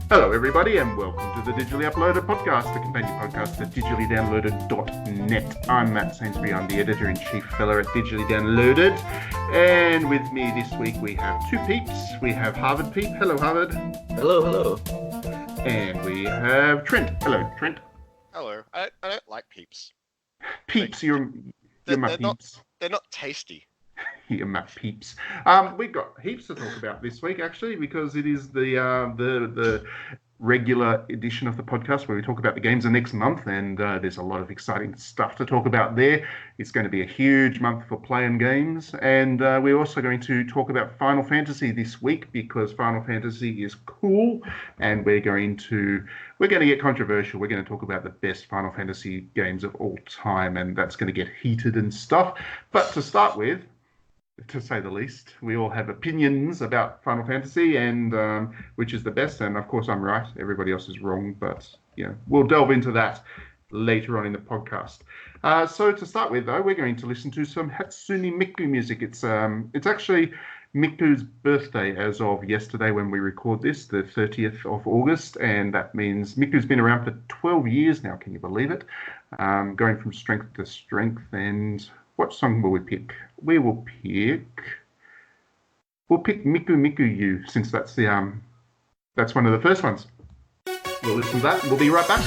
Hello, everybody, and welcome to the Digitally Uploaded Podcast, the companion podcast at digitallydownloaded.net. I'm Matt Sainsbury, I'm the editor-in-chief fellow at Digitally Downloaded, and with me this week we have two peeps. We have Harvard Peep. Hello, Harvard. Hello. And we have Trent. Hello, Trent. Hello. I don't like peeps. Peeps, you're my peeps. They're not tasty. You're my peeps. We've got heaps to talk about this week, actually, because it is the regular edition of the podcast where we talk about the games of next month, and there's a lot of exciting stuff to talk about there. It's going to be a huge month for playing games, and we're also going to talk about Final Fantasy this week because Final Fantasy is cool, and we're going to get controversial. We're going to talk about the best Final Fantasy games of all time, and that's going to get heated and stuff. But to start with, to say the least, we all have opinions about Final Fantasy and which is the best. And of course, I'm right. Everybody else is wrong. But we'll delve into that later on in the podcast. So to start with, though, we're going to listen to some Hatsune Miku music. It's actually Miku's birthday as of yesterday when we record this, the 30th of August. And that means Miku's been around for 12 years now. Can you believe it? Going from strength to strength. And what song will we pick? We'll pick Miku Miku You, since that's one of the first ones. We'll listen to that and we'll be right back.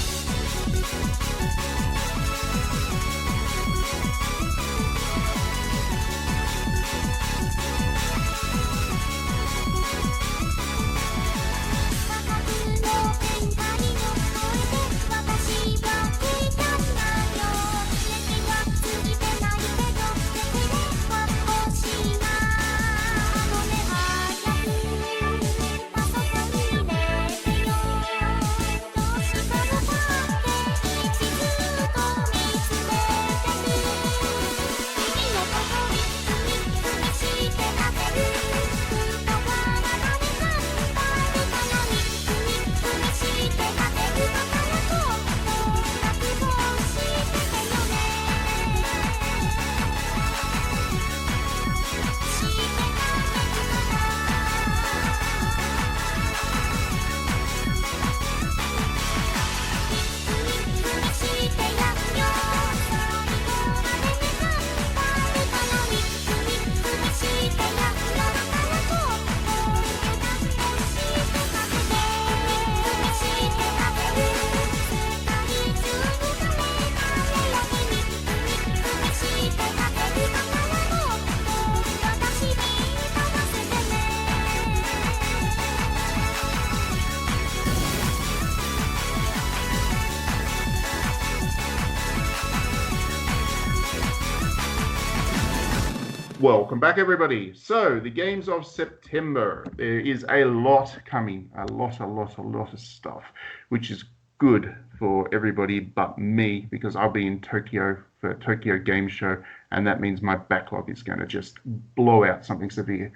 Welcome back, everybody. So, the games of September. There is a lot coming. A lot of stuff, which is good for everybody but me, because I'll be in Tokyo for Tokyo Game Show, and that means my backlog is going to just blow out something severe,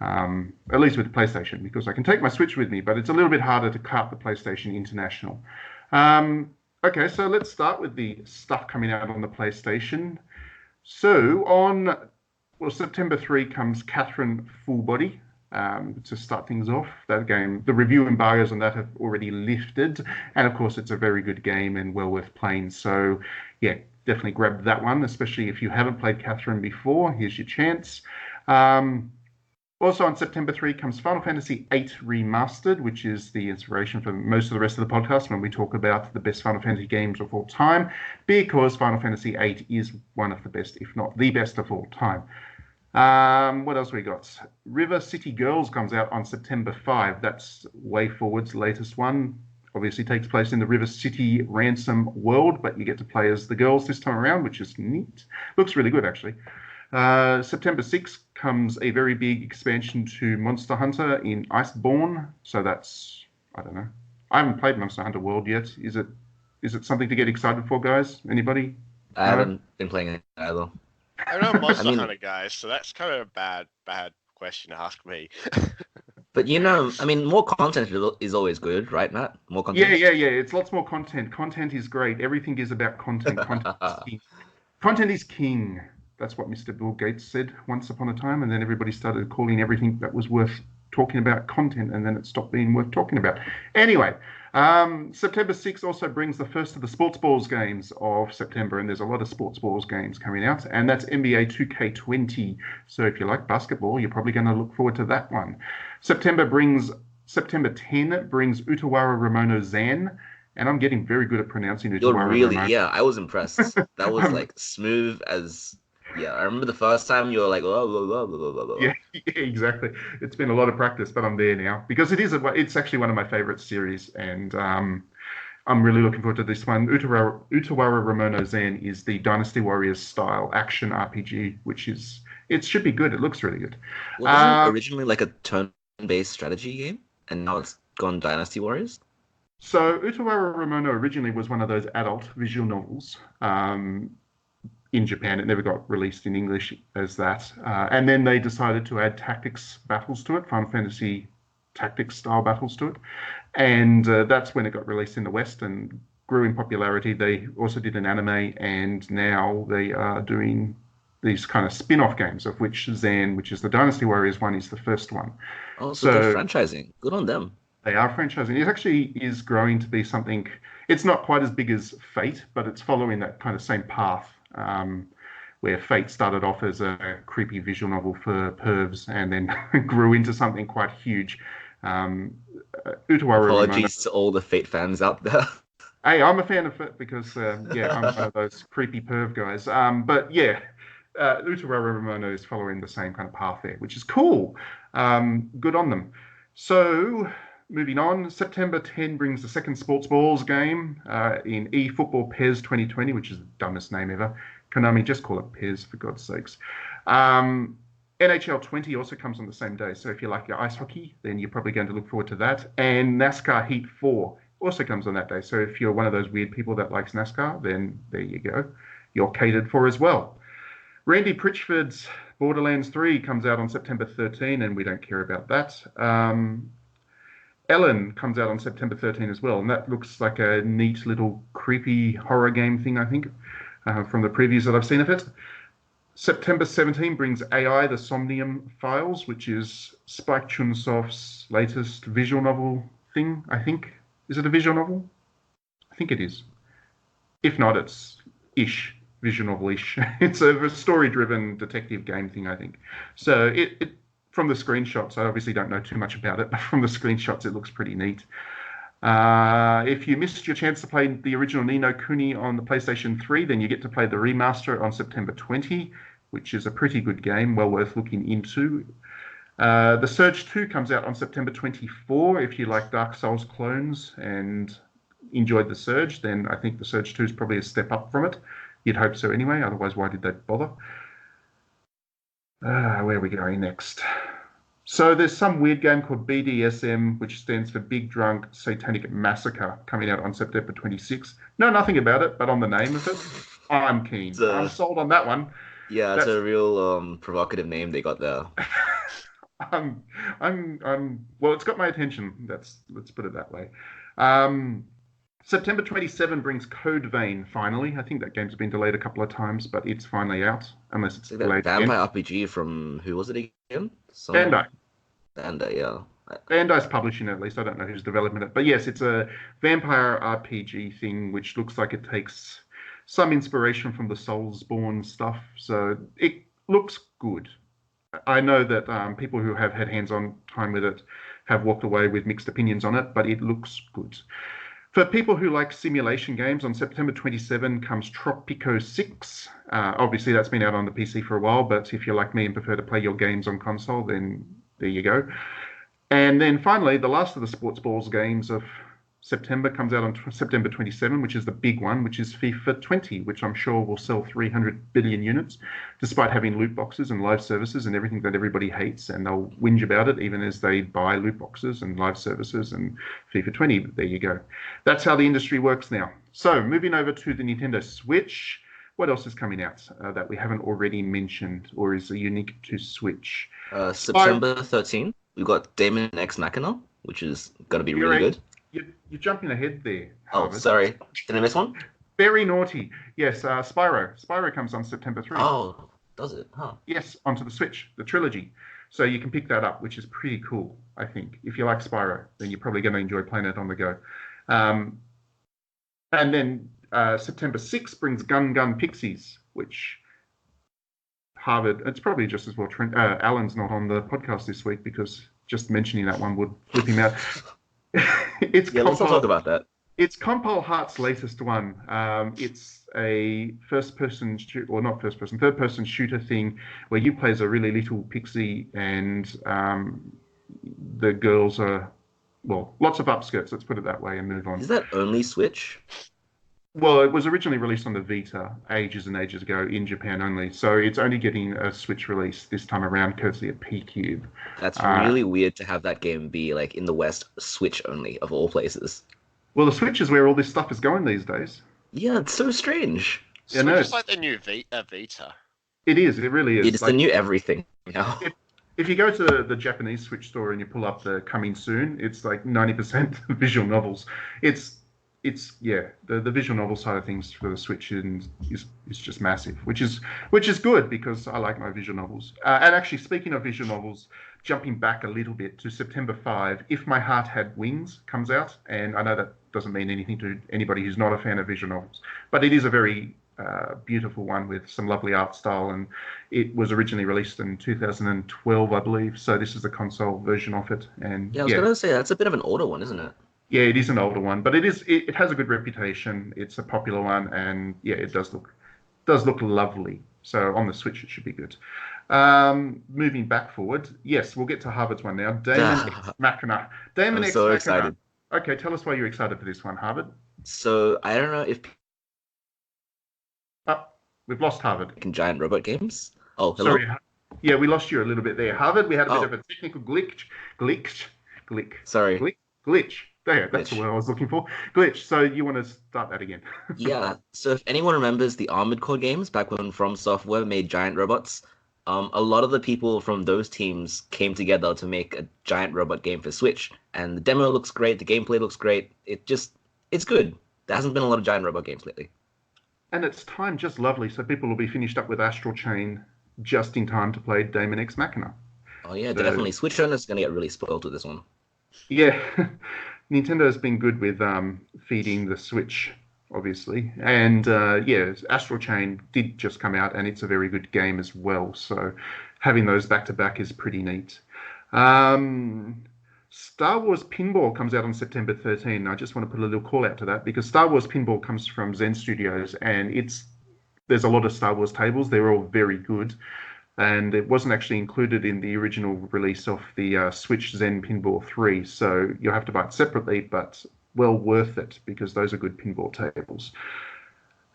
at least with the PlayStation, because I can take my Switch with me, but it's a little bit harder to cart the PlayStation international. Okay, so let's start with the stuff coming out on the PlayStation. So, September 3 comes Catherine Full Body. To start things off, that game, the review embargoes on that have already lifted, and of course it's a very good game and well worth playing. So yeah, definitely grab that one, especially if you haven't played Catherine before. Here's your chance. Also on September 3 comes Final Fantasy VIII Remastered, which is the inspiration for most of the rest of the podcast when we talk about the best Final Fantasy games of all time, because Final Fantasy VIII is one of the best, if not the best of all time. What else we got? River City Girls comes out on September 5. That's WayForward's latest one. Obviously takes place in the River City Ransom world, but you get to play as the girls this time around, which is neat. Looks really good, actually. September 6 comes a very big expansion to Monster Hunter in Iceborne. So that's, I don't know. I haven't played Monster Hunter World yet. Is it something to get excited for, guys? Anybody? I haven't been playing it either. I'm not a Monster Hunter guy, so that's kind of a bad question to ask me. But more content is always good, right, Matt? More content. Yeah. It's lots more content. Content is great. Everything is about content. Content is king. Content is king. That's what Mr. Bill Gates said once upon a time, and then everybody started calling everything that was worth talking about content, and then it stopped being worth talking about. Anyway, September 6th also brings the first of the Sports Balls games of September, and there's a lot of Sports Balls games coming out, and that's NBA 2K20. So if you like basketball, you're probably going to look forward to that one. September 10 brings Utawara Ramono Zan, and I'm getting very good at pronouncing Utawara Ramono. Yeah, I was impressed. That was like smooth as... Yeah, I remember the first time you were like, blah, blah, blah, blah, blah, blah. Yeah, exactly. It's been a lot of practice, but I'm there now because it's actually one of my favorite series, and I'm really looking forward to this one. Utawara Ramono Zen is the Dynasty Warriors style action RPG, it should be good. It looks really good. Wasn't it originally like a turn-based strategy game, and now it's gone Dynasty Warriors? So Utawara Ramono originally was one of those adult visual novels. In Japan, it never got released in English as that. And then they decided to add tactics battles to it, Final Fantasy tactics style battles to it. And that's when it got released in the West and grew in popularity. They also did an anime, and now they are doing these kind of spin-off games, of which Zan, which is the Dynasty Warriors one, is the first one. Oh, so they're franchising. Good on them. They are franchising. It actually is growing to be something. It's not quite as big as Fate, but it's following that kind of same path. Where Fate started off as a creepy visual novel for pervs and then grew into something quite huge. Utawara Apologies to all the Fate fans out there. Hey, I'm a fan of it because, I'm one of those creepy perv guys. But yeah, Utawara Ramono is following the same kind of path there, which is cool. Good on them. So, moving on, September 10 brings the second Sports Balls game in eFootball PES 2020, which is the dumbest name ever. Konami, just call it PES, for God's sakes. NHL 20 also comes on the same day, so if you like your ice hockey, then you're probably going to look forward to that. And NASCAR Heat 4 also comes on that day, so if you're one of those weird people that likes NASCAR, then there you go. You're catered for as well. Randy Pritchford's Borderlands 3 comes out on September 13, and we don't care about that. Ellen comes out on September 13 as well, and that looks like a neat little creepy horror game thing, I think, from the previews that I've seen of it. September 17 brings AI, the Somnium Files, which is Spike Chunsoft's latest visual novel thing, I think. Is it a visual novel? I think it is. If not, it's visual novel-ish. It's a story-driven detective game thing, I think. So it from the screenshots, I obviously don't know too much about it, but from the screenshots, it looks pretty neat. If you missed your chance to play the original Ni no Kuni on the PlayStation 3, then you get to play the remaster on September 20, which is a pretty good game, well worth looking into. The Surge 2 comes out on September 24. If you like Dark Souls clones and enjoyed the Surge, then I think the Surge 2 is probably a step up from it. You'd hope so anyway, otherwise why did they bother? Where are we going next? So there's some weird game called BDSM, which stands for Big Drunk Satanic Massacre, coming out on September 26. Know nothing about it, but on the name of it, I'm keen. I'm sold on that one. Yeah, it's a real provocative name they got there. Well, it's got my attention. Let's put it that way. September 27 brings Code Vein, finally. I think that game's been delayed a couple of times, but it's finally out, unless it's delayed again. Vampire RPG from, who was it again? Bandai. Bandai, yeah. Bandai's publishing it, at least. I don't know who's developing it. But yes, it's a vampire RPG thing, which looks like it takes some inspiration from the Soulsborne stuff. So it looks good. I know that people who have had hands-on time with it have walked away with mixed opinions on it, but it looks good. For people who like simulation games, on September 27 comes Tropico 6. Obviously, that's been out on the PC for a while, but if you're like me and prefer to play your games on console, then there you go. And then finally, the last of the Sports Balls games of September comes out on September 27, which is the big one, which is FIFA 20, which I'm sure will sell 300 billion units, despite having loot boxes and live services and everything that everybody hates, and they'll whinge about it even as they buy loot boxes and live services and FIFA 20. There you go. That's how the industry works now. So moving over to the Nintendo Switch, what else is coming out that we haven't already mentioned or is unique to Switch? September 13, we've got Daemon X Machina, which is going to be really good. You're jumping ahead there. Oh, sorry. Did I miss one? Very naughty. Yes, Spyro. Spyro comes on September 3. Oh, does it? Huh. Yes, onto the Switch, the trilogy. So you can pick that up, which is pretty cool, I think. If you like Spyro, then you're probably going to enjoy playing it on the go. And then September 6th brings Gun Pixies, which Harvard, it's probably just as well Alan's not on the podcast this week because just mentioning that one would flip him out. Let's not talk about that. It's Compile Heart's latest one. It's a third-person shooter thing where you play as a really little pixie and the girls are, well, lots of upskirts, let's put it that way, and move on. Is that only Switch? Well, it was originally released on the Vita ages and ages ago in Japan only, so it's only getting a Switch release this time around, courtesy of P-Cube. That's really weird to have that game be like in the West, Switch only, of all places. Well, the Switch is where all this stuff is going these days. Yeah, it's so strange. Switch is like the new Vita. It is, it really is. It's like, the new everything now. If you go to the Japanese Switch store and you pull up the coming soon, it's like 90% visual novels. The visual novel side of things for the Switch is just massive, which is good because I like my visual novels. And actually, speaking of visual novels, jumping back a little bit to September 5, If My Heart Had Wings comes out, and I know that doesn't mean anything to anybody who's not a fan of visual novels, but it is a very beautiful one with some lovely art style, and it was originally released in 2012, I believe. So this is the console version of it. And I was going to say that's a bit of an older one, isn't it? Yeah, it is an older one, but it has a good reputation. It's a popular one, and yeah, it does look lovely. So on the Switch, it should be good. Moving back forward, yes, we'll get to Harvard's one now. Daemon X Machina. I'm so excited. Okay, tell us why you're excited for this one, Harvard. So I don't know if we've lost Harvard. Giant robot games. Oh, hello. Sorry. Yeah, we lost you a little bit there, Harvard. We had a bit of a technical glitch. Sorry. Glitch. There, that's the word I was looking for. Glitch. So you want to start that again? Yeah. So if anyone remembers the Armored Core games back when From Software made giant robots, a lot of the people from those teams came together to make a giant robot game for Switch. And the demo looks great. The gameplay looks great. It's good. There hasn't been a lot of giant robot games lately. And it's timed just lovely, so people will be finished up with Astral Chain just in time to play Daemon X Machina. Oh yeah, definitely. Switch owners are going to get really spoiled with this one. Yeah. Nintendo has been good with feeding the Switch, obviously. And Astral Chain did just come out, and it's a very good game as well. So having those back-to-back is pretty neat. Star Wars Pinball comes out on September 13. I just want to put a little call out to that because Star Wars Pinball comes from Zen Studios, and there's a lot of Star Wars tables. They're all very good. And it wasn't actually included in the original release of the Switch Zen Pinball 3, so you'll have to buy it separately, but well worth it because those are good pinball tables.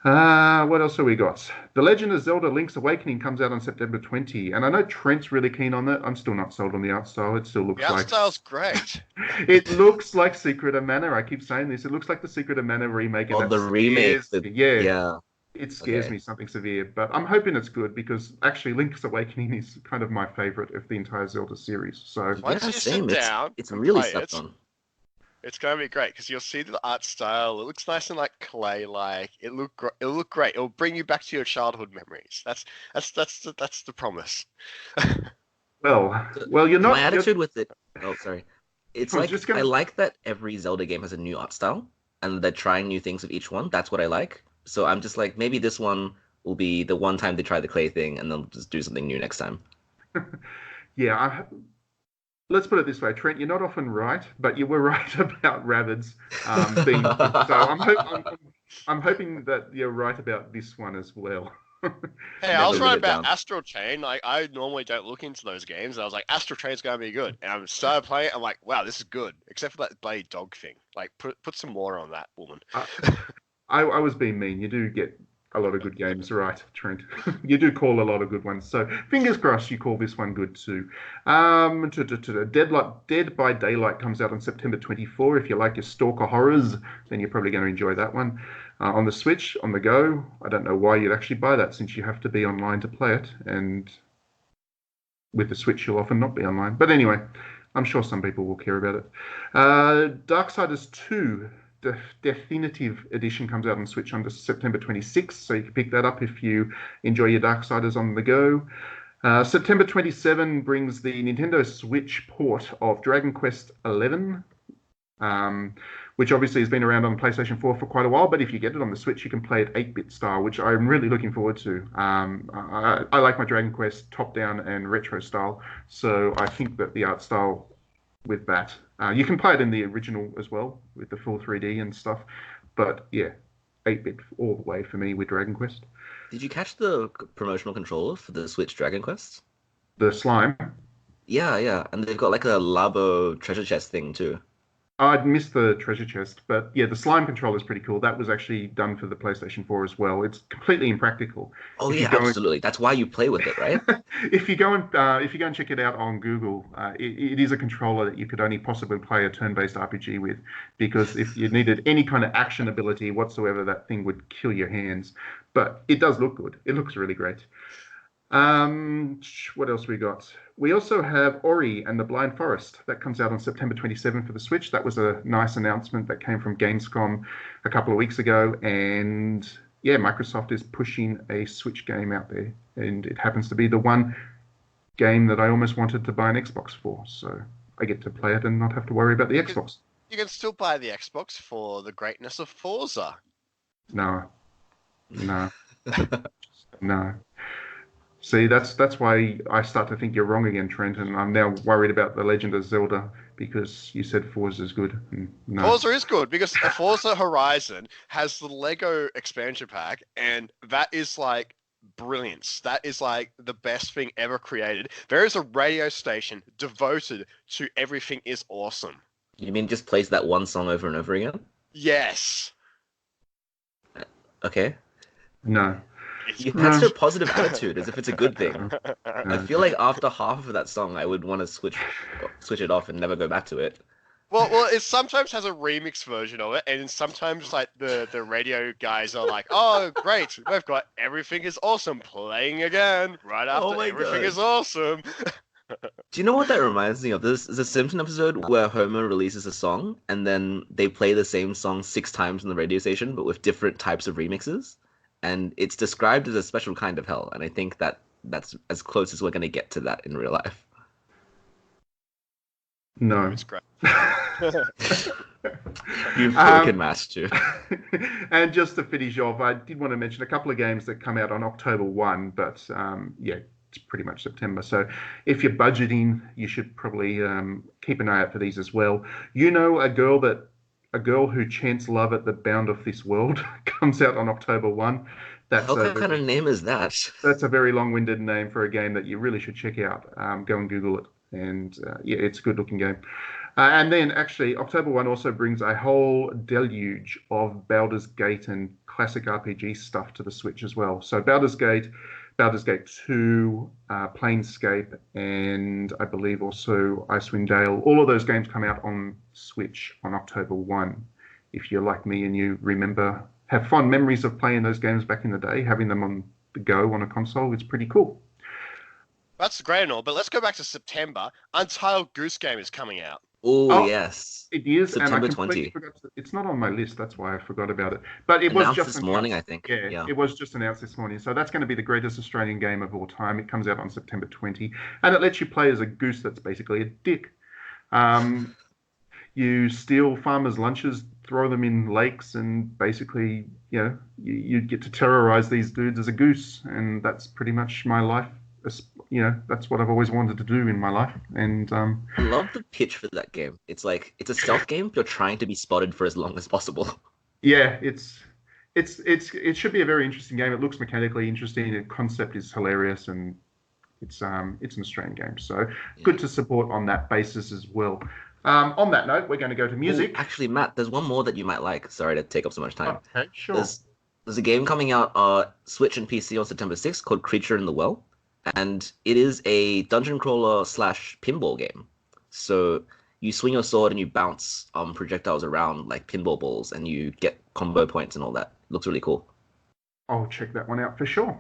What else have we got? The Legend of Zelda Link's Awakening comes out on September 20, and I know Trent's really keen on it. I'm still not sold on the art style. It still looks like... The art style's great. It looks like Secret of Mana. I keep saying this. It looks like the Secret of Mana remake. Oh, the remake. Yeah. It scares me something severe, but I'm hoping it's good because actually Link's Awakening is kind of my favorite of the entire Zelda series. So once you sit down, it's really stuck on. It's going to be great because you'll see the art style. It looks nice and like clay-like. It'll look great. It'll bring you back to your childhood memories. That's the promise. well, you're not. My attitude with it. Oh, sorry. It's like I like that every Zelda game has a new art style, and they're trying new things with each one. That's what I like. So I'm just like, maybe this one will be the one time they try the clay thing, and they'll just do something new next time. Yeah, let's put it this way, Trent. You're not often right, but you were right about Rabbids being. So I'm hoping that you're right about this one as well. Hey, I was right about Astral Chain. Like, I normally don't look into those games. I was like, Astral Chain's going to be good. And I started playing it. I'm like, wow, this is good. Except for that bloody dog thing. Like, put some more on that, woman. I was being mean. You do get a lot of good games, right, Trent? You do call a lot of good ones. So fingers crossed you call this one good too. Dead by Daylight comes out on September 24. If you like your stalker horrors, then you're probably going to enjoy that one. On the Switch, on the go. I don't know why you'd actually buy that since you have to be online to play it. And with the Switch, you'll often not be online. But anyway, I'm sure some people will care about it. Darksiders 2. The Definitive Edition comes out on Switch on September 26th, so you can pick that up if you enjoy your Darksiders on the go. September 27 brings the Nintendo Switch port of Dragon Quest XI, which obviously has been around on the PlayStation 4 for quite a while, but if you get it on the Switch, you can play it 8-bit style, which I'm really looking forward to. I like my Dragon Quest top-down and retro style, so I think that the art style with that, you can play it in the original as well, with the full 3D and stuff, but yeah, 8-bit all the way for me with Dragon Quest. Did you catch the promotional controller for the Switch Dragon Quest? The slime. Yeah, and they've got like a Labo treasure chest thing too. I'd missed the treasure chest, but yeah, the slime controller is pretty cool. That was actually done for the PlayStation 4 as well. It's completely impractical. Oh yeah, absolutely. That's why you play with it, right? If you go and check it out on Google, it is a controller that you could only possibly play a turn-based RPG with, because if you needed any kind of action ability whatsoever, that thing would kill your hands. But it does look good. It looks really great. What else we got? We also have Ori and the Blind Forest. That comes out on September 27 for the Switch. That was a nice announcement that came from Gamescom a couple of weeks ago. And yeah, Microsoft is pushing a Switch game out there. And it happens to be the one game that I almost wanted to buy an Xbox for. So I get to play it and not have to worry about the Xbox. You can still buy the Xbox for the greatness of Forza. No. See, that's why I start to think you're wrong again, Trent, and I'm now worried about The Legend of Zelda because you said Forza is good. No. Forza is good because the Forza Horizon has the Lego expansion pack, and that is like brilliance. That is like the best thing ever created. There is a radio station devoted to everything is awesome. You mean just plays that one song over and over again? Yes. Okay. No. That's your positive attitude, as if it's a good thing. I feel like after half of that song, I would want to switch it off and never go back to it. Well, it sometimes has a remix version of it, and sometimes like the radio guys are like, "Oh, great, we've got Everything Is Awesome playing again right after Everything Is Awesome." Do you know what that reminds me of? There's a Simpson episode where Homer releases a song, and then they play the same song 6 times on the radio station, but with different types of remixes. And it's described as a special kind of hell, and I think that's as close as we're going to get to that in real life. No. It's great. You've broken mass too. And just to finish off, I did want to mention a couple of games that come out on October 1, but yeah, it's pretty much September. So if you're budgeting, you should probably keep an eye out for these as well. You know, a girl who chants love at the bound of this world comes out on October 1. What kind of name is that? That's a very long-winded name for a game that you really should check out. Go and Google it. And yeah, it's a good-looking game. And then actually, October 1 also brings a whole deluge of Baldur's Gate and classic RPG stuff to the Switch as well. So Baldur's Gate 2, Planescape, and I believe also Icewind Dale. All of those games come out on Switch on October 1. If you're like me and you have fond memories of playing those games back in the day, having them on the go on a console, it's pretty cool. That's great and all, but let's go back to September. Untitled Goose Game is coming out. Oh, yes. It is. September and I 20. It's not on my list. That's why I forgot about it. But it was just this morning, I think. Yeah, it was just announced this morning. So that's going to be the greatest Australian game of all time. It comes out on September 20. And it lets you play as a goose that's basically a dick. You steal farmers' lunches, throw them in lakes, and basically, you get to terrorize these dudes as a goose. And that's pretty much my life. That's what I've always wanted to do in my life. And I love the pitch for that game. It's like it's a stealth game. You're trying to be spotted for as long as possible. Yeah, it should be a very interesting game. It looks mechanically interesting. The concept is hilarious, and it's an Australian game. So good to support on that basis as well. On that note, we're going to go to music. Ooh, actually, Matt, there's one more that you might like. Sorry to take up so much time. Okay, sure. There's a game coming out Switch and PC on September 6th called Creature in the Well. And it is a dungeon crawler / pinball game. So you swing your sword and you bounce projectiles around like pinball balls, and you get combo points and all that. It looks really cool. I'll check that one out for sure.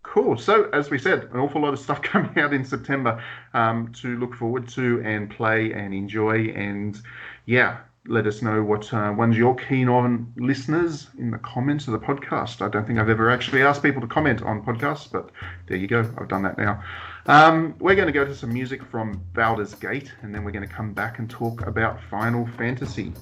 Cool. So as we said, an awful lot of stuff coming out in September to look forward to and play and enjoy. And yeah, let us know what ones you're keen on, listeners, in the comments of the podcast. I don't think I've ever actually asked people to comment on podcasts, but there you go. I've done that now. We're going to go to some music from Baldur's Gate, and then we're going to come back and talk about Final Fantasy.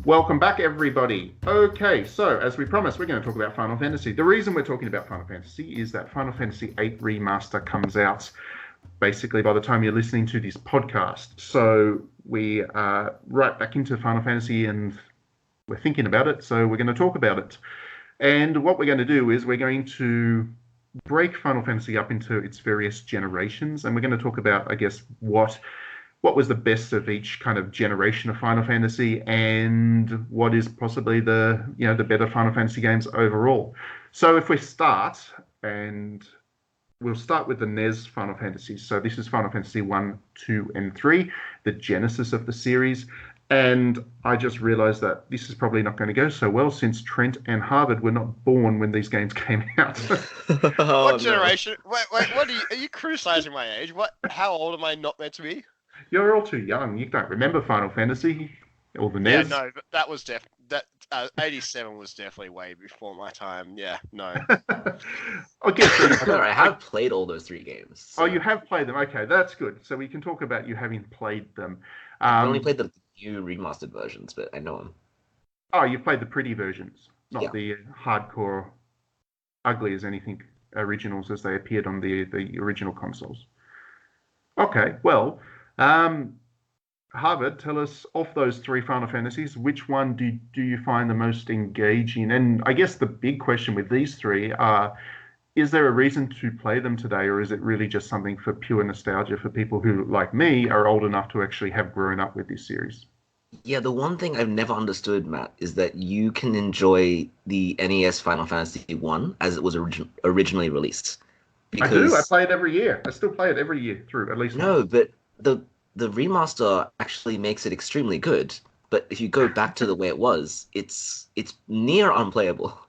Welcome back, everybody. Okay, so as we promised, we're going to talk about Final Fantasy. The reason we're talking about Final Fantasy is that Final Fantasy VIII Remaster comes out basically by the time you're listening to this podcast. So we are right back into Final Fantasy and we're thinking about it, so we're going to talk about it. And what we're going to do is we're going to break Final Fantasy up into its various generations, and we're going to talk about, I guess, what was the best of each kind of generation of Final Fantasy, and what is possibly the better Final Fantasy games overall. So if we start, and we'll start with the NES Final Fantasies. So this is Final Fantasy 1, 2, and 3, the genesis of the series. And I just realized that this is probably not going to go so well since Trent and Harvard were not born when these games came out. What generation? Wait, what are you criticizing my age? What? How old am I not meant to be? You're all too young. You don't remember Final Fantasy or the NES. Yeah, no, but that was 87 was definitely way before my time. Yeah, no. I guess I have played all those 3 games. So. Oh, you have played them. Okay, that's good. So we can talk about you having played them. I've only played the new remastered versions, but I know them. Oh, you've played the pretty versions, not the hardcore, ugly as anything originals as they appeared on the original consoles. Okay, well. Harvard, tell us, of those 3 Final Fantasies, which one do you find the most engaging? And I guess the big question with these 3 are, is there a reason to play them today, or is it really just something for pure nostalgia for people who, like me, are old enough to actually have grown up with this series? Yeah, the one thing I've never understood, Matt, is that you can enjoy the NES Final Fantasy 1 as it was originally released. Because... I do. I play it every year. I still play it every year through, at least. No, but the remaster actually makes it extremely good. But if you go back to the way it was, it's near unplayable.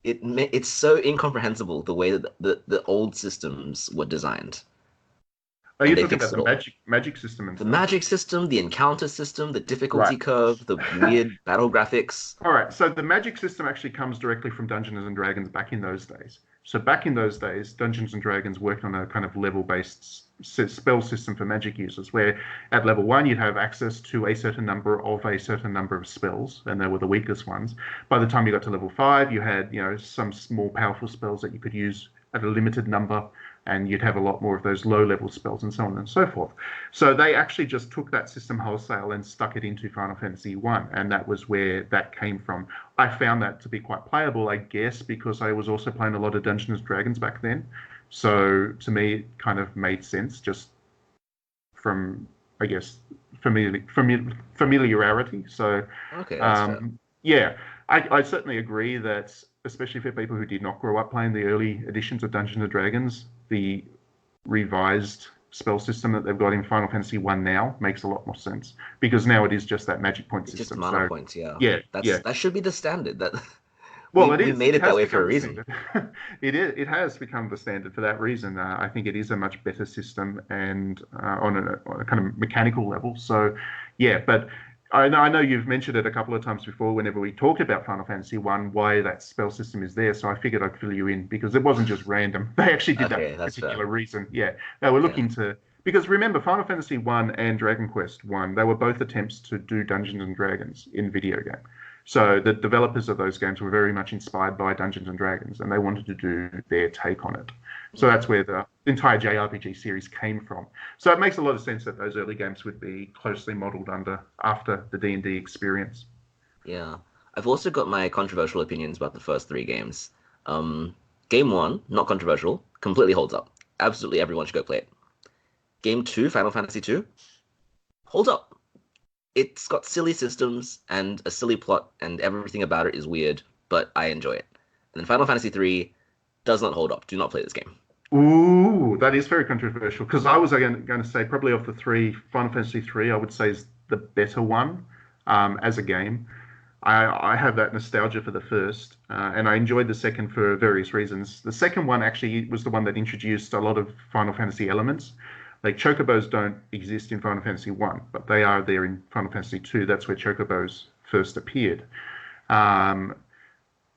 It's so incomprehensible the way that the old systems were designed. Are you talking about the magic system? The magic system, the encounter system, the difficulty curve, the weird battle graphics. All right, so the magic system actually comes directly from Dungeons and Dragons back in those days. So back in those days, Dungeons and Dragons worked on a kind of level-based spell system for magic users, where at level 1 you'd have access to a certain number of spells, and they were the weakest ones. By the time you got to level 5, you had some small powerful spells that you could use at a limited number, and you'd have a lot more of those low-level spells and so on and so forth. So they actually just took that system wholesale and stuck it into Final Fantasy 1, and that was where that came from. I found that to be quite playable, I guess, because I was also playing a lot of Dungeons and Dragons back then. So to me, it kind of made sense just from, I guess, familiarity. So, okay, that's fair. Yeah, I certainly agree that, especially for people who did not grow up playing the early editions of Dungeons and Dragons, the revised spell system that they've got in Final Fantasy 1 now makes a lot more sense, because now it is just that magic point system. Just mana points, yeah. Yeah, that should be the standard. Well, we made it that way for a reason. It has become the standard for that reason. I think it is a much better system, and on a kind of mechanical level. So, yeah, but I know you've mentioned it a couple of times before whenever we talked about Final Fantasy 1, why that spell system is there. So I figured I'd fill you in, because it wasn't just random. They actually did that for a particular reason. Yeah, they were looking to... Because remember, Final Fantasy 1 and Dragon Quest 1, they were both attempts to do Dungeons and Dragons in video game. So the developers of those games were very much inspired by Dungeons and Dragons, and they wanted to do their take on it. So that's where the entire JRPG series came from. So it makes a lot of sense that those early games would be closely modeled after the D&D experience. Yeah. I've also got my controversial opinions about the first 3 games. Game 1, not controversial, completely holds up. Absolutely everyone should go play it. Game 2, Final Fantasy II, holds up. It's got silly systems and a silly plot, and everything about it is weird, but I enjoy it. And then Final Fantasy III does not hold up. Do not play this game. Ooh, that is very controversial, because I was going to say probably of the 3, Final Fantasy III, I would say is the better one as a game. I have that nostalgia for the first, and I enjoyed the second for various reasons. The second one actually was the one that introduced a lot of Final Fantasy elements. Like chocobos don't exist in Final Fantasy 1, but they are there in Final Fantasy 2. That's where chocobos first appeared. And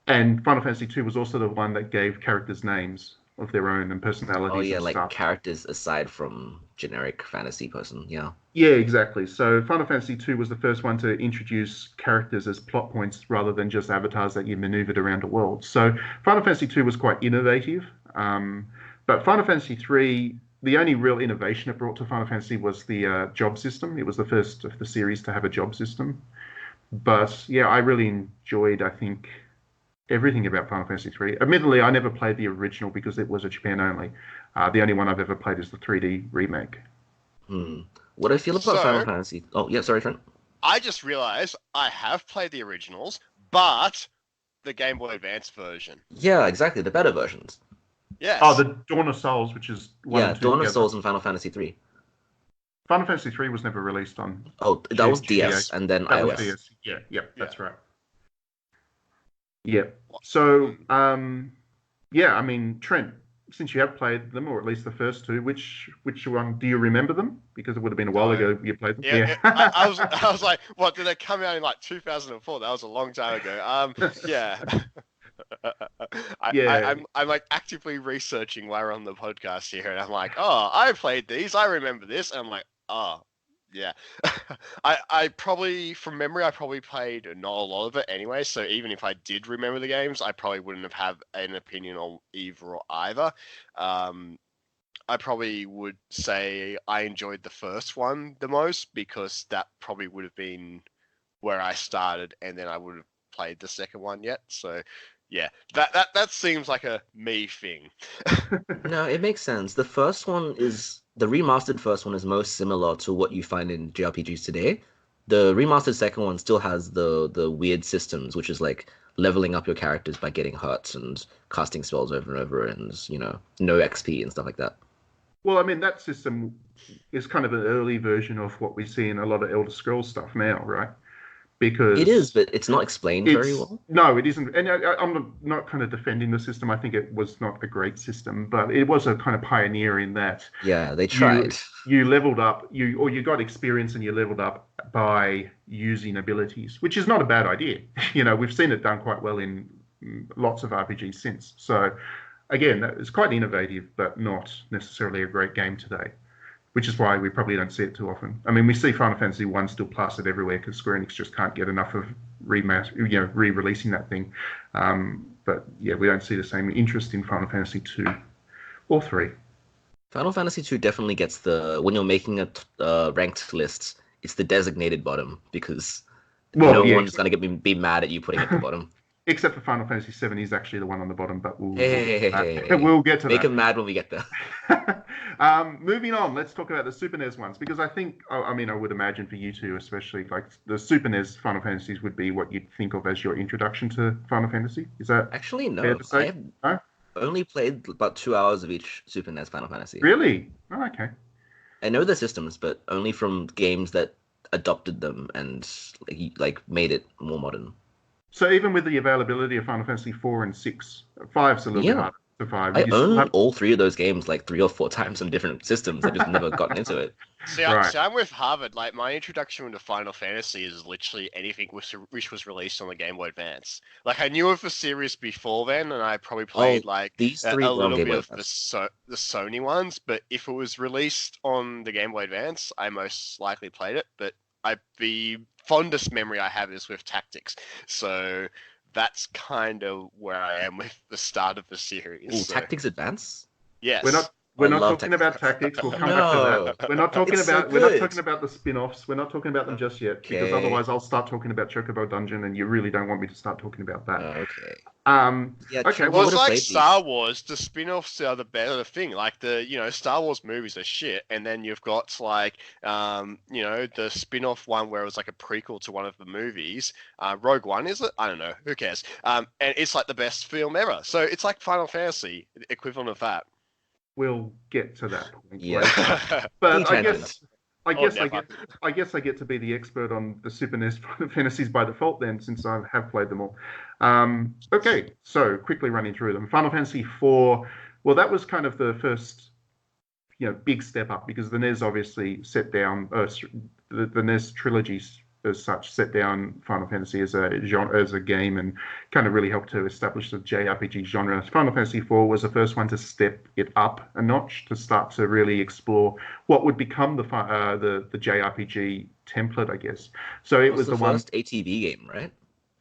Final Fantasy 2 was also the one that gave characters names of their own and personalities. Oh yeah, and like stuff. characters aside from generic fantasy person. Yeah. Yeah, exactly. So Final Fantasy 2 was the first one to introduce characters as plot points rather than just avatars that you maneuvered around a world. So Final Fantasy 2 was quite innovative. But Final Fantasy 3, the only real innovation it brought to Final Fantasy was the job system. It was the first of the series to have a job system. But yeah, I really enjoyed, I think, everything about Final Fantasy 3. Admittedly, I never played the original because it was a Japan only. The only one I've ever played is the 3D remake. What I feel about Final Fantasy... Oh, yeah, sorry, Trent. I just realized I have played the originals, but the Game Boy Advance version. Yeah, exactly, the better versions. Yes. Oh, the Dawn of Souls, which is one and 2 Dawn together. of Souls and Final Fantasy 3. Final Fantasy 3 was never released on... Oh, that was DS and then that iOS. Was DS. Yeah, that's right. Yeah. So, yeah, I mean, Trent, since you have played them, or at least the first 2, which one do you remember them? Because it would have been a while ago you played them. Yeah. I was like, what, did they come out in like 2004? That was a long time ago. Yeah. I'm like actively researching while we're on the podcast here, and I'm like, oh, I played these, I remember this, and I'm like, oh, yeah. I probably, from memory, I probably played not a lot of it anyway, so even if I did remember the games, I probably wouldn't have had an opinion on either or either. I probably would say I enjoyed the first one the most, because that probably would have been where I started, and then I would have played the second one yet, so... Yeah, that seems like a me thing. No, it makes sense. The remastered first one is most similar to what you find in JRPGs today. The remastered second one still has the weird systems, which is like leveling up your characters by getting hurt and casting spells over and over, and no XP and stuff like that. Well, I mean, that system is kind of an early version of what we see in a lot of Elder Scrolls stuff now, right? Because it is, but it's not explained very well. No, it isn't. And I'm not kind of defending the system. I think it was not a great system, but it was a kind of pioneer in that. Yeah, they tried. You leveled up, you got experience and you leveled up by using abilities, which is not a bad idea. We've seen it done quite well in lots of RPGs since. So, again, that is quite innovative, but not necessarily a great game today. Which is why we probably don't see it too often. I mean, we see Final Fantasy 1 still plastered everywhere because Square Enix just can't get enough of re-releasing that thing. But yeah, we don't see the same interest in Final Fantasy 2 or 3. Final Fantasy 2 definitely gets when you're making a ranked list, it's the designated bottom, because one's going to be mad at you putting it at the bottom. Except for Final Fantasy VII, he's actually the one on the bottom, but we'll get to Make him mad when we get there. Moving on, let's talk about the Super NES ones, because I think, I would imagine for you two especially, like the Super NES Final Fantasies would be what you'd think of as your introduction to Final Fantasy. Is that actually no? Fair to say? I have only played about 2 hours of each Super NES Final Fantasy. Really? Oh, okay. I know the systems, but only from games that adopted them and like made it more modern. So even with the availability of Final Fantasy 4 and 6, 5's a little bit harder to find. I own all 3 of those games like 3 or 4 times on different systems. I just never gotten into it. See, I'm with Harvard. Like, my introduction to Final Fantasy is literally anything which was released on the Game Boy Advance. Like, I knew of the series before then, and I probably played these 3 a little bit of the Sony Sony ones. But if it was released on the Game Boy Advance, I most likely played it. But the fondest memory I have is with Tactics. So that's kind of where I am with the start of the series. Ooh, So, Tactics Advance? yes. We're not love talking about tactics. We'll come back No. to that. We're not talking It's so about we're not good. talking about the spin-offs. We're not talking about them just yet because Okay. otherwise I'll start talking about Chocobo Dungeon, and you really don't want me to start talking about that. Okay. Okay. Yeah, Well, would've it's like played Star Wars. The spin-offs are the better thing. Like Star Wars movies are shit, and then you've got like, the spin-off one where it was like a prequel to one of the movies. Rogue One, is it? I don't know. Who cares? And it's like the best film ever. So it's like Final Fantasy, equivalent of that. We'll get to that point. Yeah. Later. But I Anytime. guess Never. I get to be the expert on the Super NES fantasies by default then, since I have played them all. Okay, so quickly running through them. Final Fantasy IV. Well, that was kind of the first, big step up because the NES obviously set down the NES trilogies as such set down Final Fantasy as a genre, as a game, and kind of really helped to establish the JRPG genre. Final Fantasy IV was the first one to step it up a notch to start to really explore what would become the JRPG template, I guess. So it was the first ATV game, right?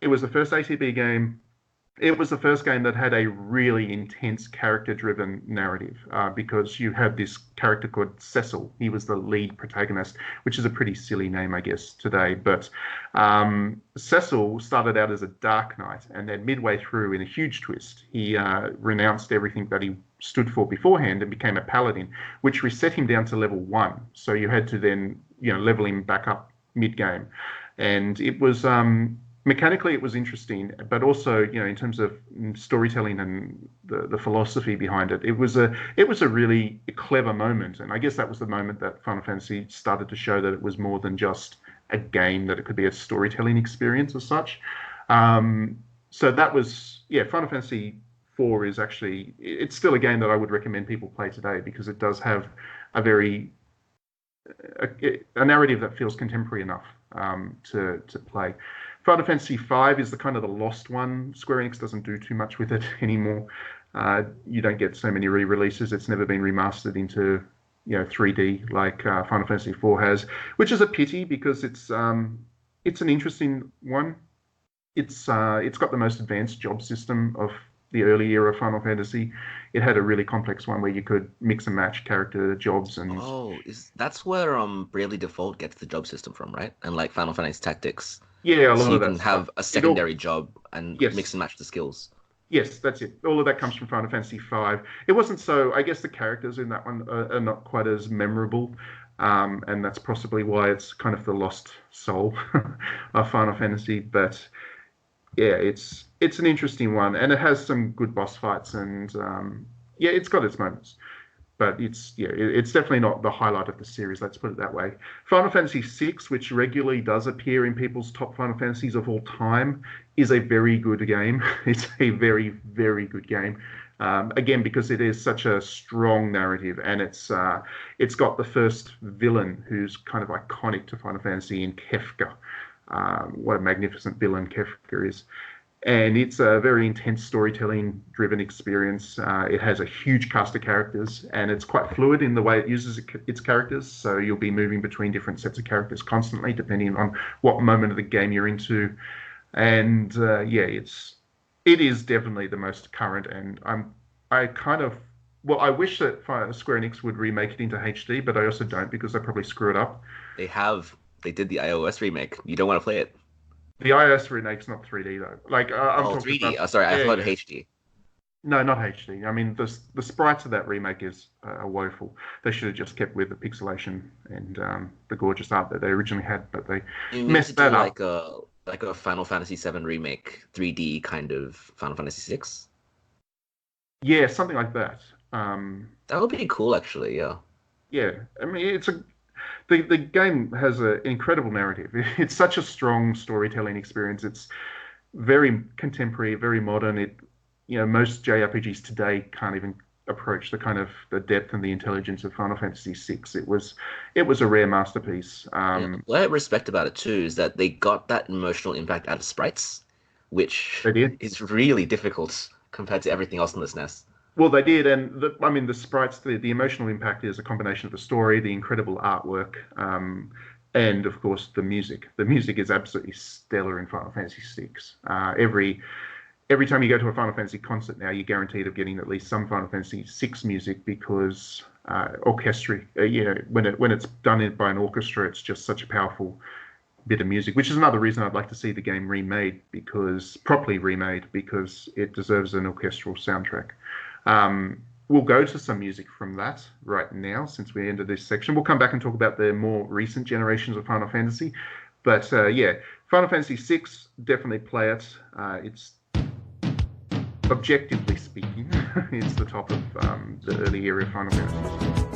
It was the first ATB game. It was the first game that had a really intense character-driven narrative because you had this character called Cecil. He was the lead protagonist, which is a pretty silly name, I guess, today. But Cecil started out as a Dark Knight, and then midway through, in a huge twist, he renounced everything that he stood for beforehand and became a paladin, which reset him down to level 1. So you had to then, level him back up mid-game. And it was... mechanically, it was interesting, but also, in terms of storytelling and the philosophy behind it, it was a really clever moment. And I guess that was the moment that Final Fantasy started to show that it was more than just a game, that it could be a storytelling experience as such. So that was, Final Fantasy IV is actually, it's still a game that I would recommend people play today because it does have a narrative that feels contemporary enough to play. Final Fantasy V is the kind of the lost one. Square Enix doesn't do too much with it anymore. You don't get so many re-releases. It's never been remastered into 3D like Final Fantasy IV has, which is a pity because it's an interesting one. It's got the most advanced job system of the early era Final Fantasy. It had a really complex one where you could mix and match character jobs and. Oh, that's where Bravely Default gets the job system from, right? And like Final Fantasy Tactics. Yeah, a lot so you of that can stuff. have a secondary job and Yes. mix and match the skills. Yes, that's it. All of that comes from Final Fantasy V. It wasn't so. I guess the characters in that one are not quite as memorable, and that's possibly why it's kind of the lost soul of Final Fantasy. But yeah, it's an interesting one, and it has some good boss fights, and it's got its moments. But it's definitely not the highlight of the series. Let's put it that way. Final Fantasy VI, which regularly does appear in people's top Final Fantasies of all time, is a very good game. It's a very, very good game. Again, because it is such a strong narrative, and it's got the first villain who's kind of iconic to Final Fantasy in Kefka. What a magnificent villain Kefka is. And it's a very intense storytelling-driven experience. It has a huge cast of characters, and it's quite fluid in the way it uses its characters. So you'll be moving between different sets of characters constantly, depending on what moment of the game you're into. And it is definitely the most current. And I wish that Square Enix would remake it into HD, but I also don't because they probably screw it up. They did the iOS remake. You don't want to play it. The iOS remake's not 3D though. Like I'm talking 3D. about, Sorry, I thought HD. No, not HD. I mean, the sprites of that remake is woeful. They should have just kept with the pixelation and the gorgeous art that they originally had, but they messed that up. Like a Final Fantasy VII remake, 3D kind of Final Fantasy VI. Yeah, something like that. That would be cool, actually. Yeah. Yeah, I mean, the game has an incredible narrative. It's such a strong storytelling experience. It's very contemporary, very modern. Most JRPGs today can't even approach the kind of the depth and the intelligence of Final Fantasy VI. It was a rare masterpiece. What I respect about it too is that they got that emotional impact out of sprites, which is really difficult compared to everything else in the SNES. Well, they did, and the sprites, the emotional impact is a combination of the story, the incredible artwork, And of course, the music. The music is absolutely stellar in Final Fantasy VI. Every time you go to a Final Fantasy concert now, you're guaranteed of getting at least some Final Fantasy VI music because orchestra, when it's done by an orchestra, it's just such a powerful bit of music, which is another reason I'd like to see the game properly remade, because it deserves an orchestral soundtrack. We'll go to some music from that right now, since we ended this section. We'll come back and talk about the more recent generations of Final Fantasy. But Final Fantasy VI, definitely play it. It's, objectively speaking, it's the top of the early era of Final Fantasy.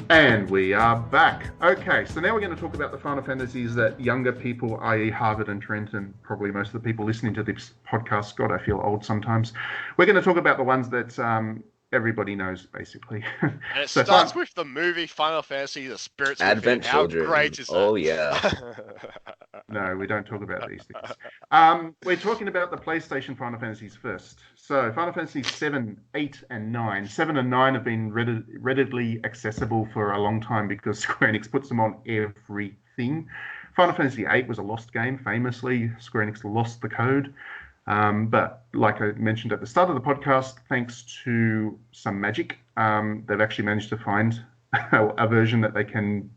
And we are back. Okay, so now we're going to talk about the Final Fantasies that younger people, i.e. Harvard and Trent, and probably most of the people listening to this podcast, God, I feel old sometimes. We're going to talk about the ones that everybody knows, basically. And it starts with the movie Final Fantasy, The Spirits Within. How great is that? Oh, yeah. No, we don't talk about these things. We're talking about the PlayStation Final Fantasies first. So Final Fantasy VII, 8, and 9. 7 and 9 have been readily accessible for a long time because Square Enix puts them on everything. Final Fantasy VIII was a lost game, famously. Square Enix lost the code. But like I mentioned at the start of the podcast, thanks to some magic, they've actually managed to find a version that they can,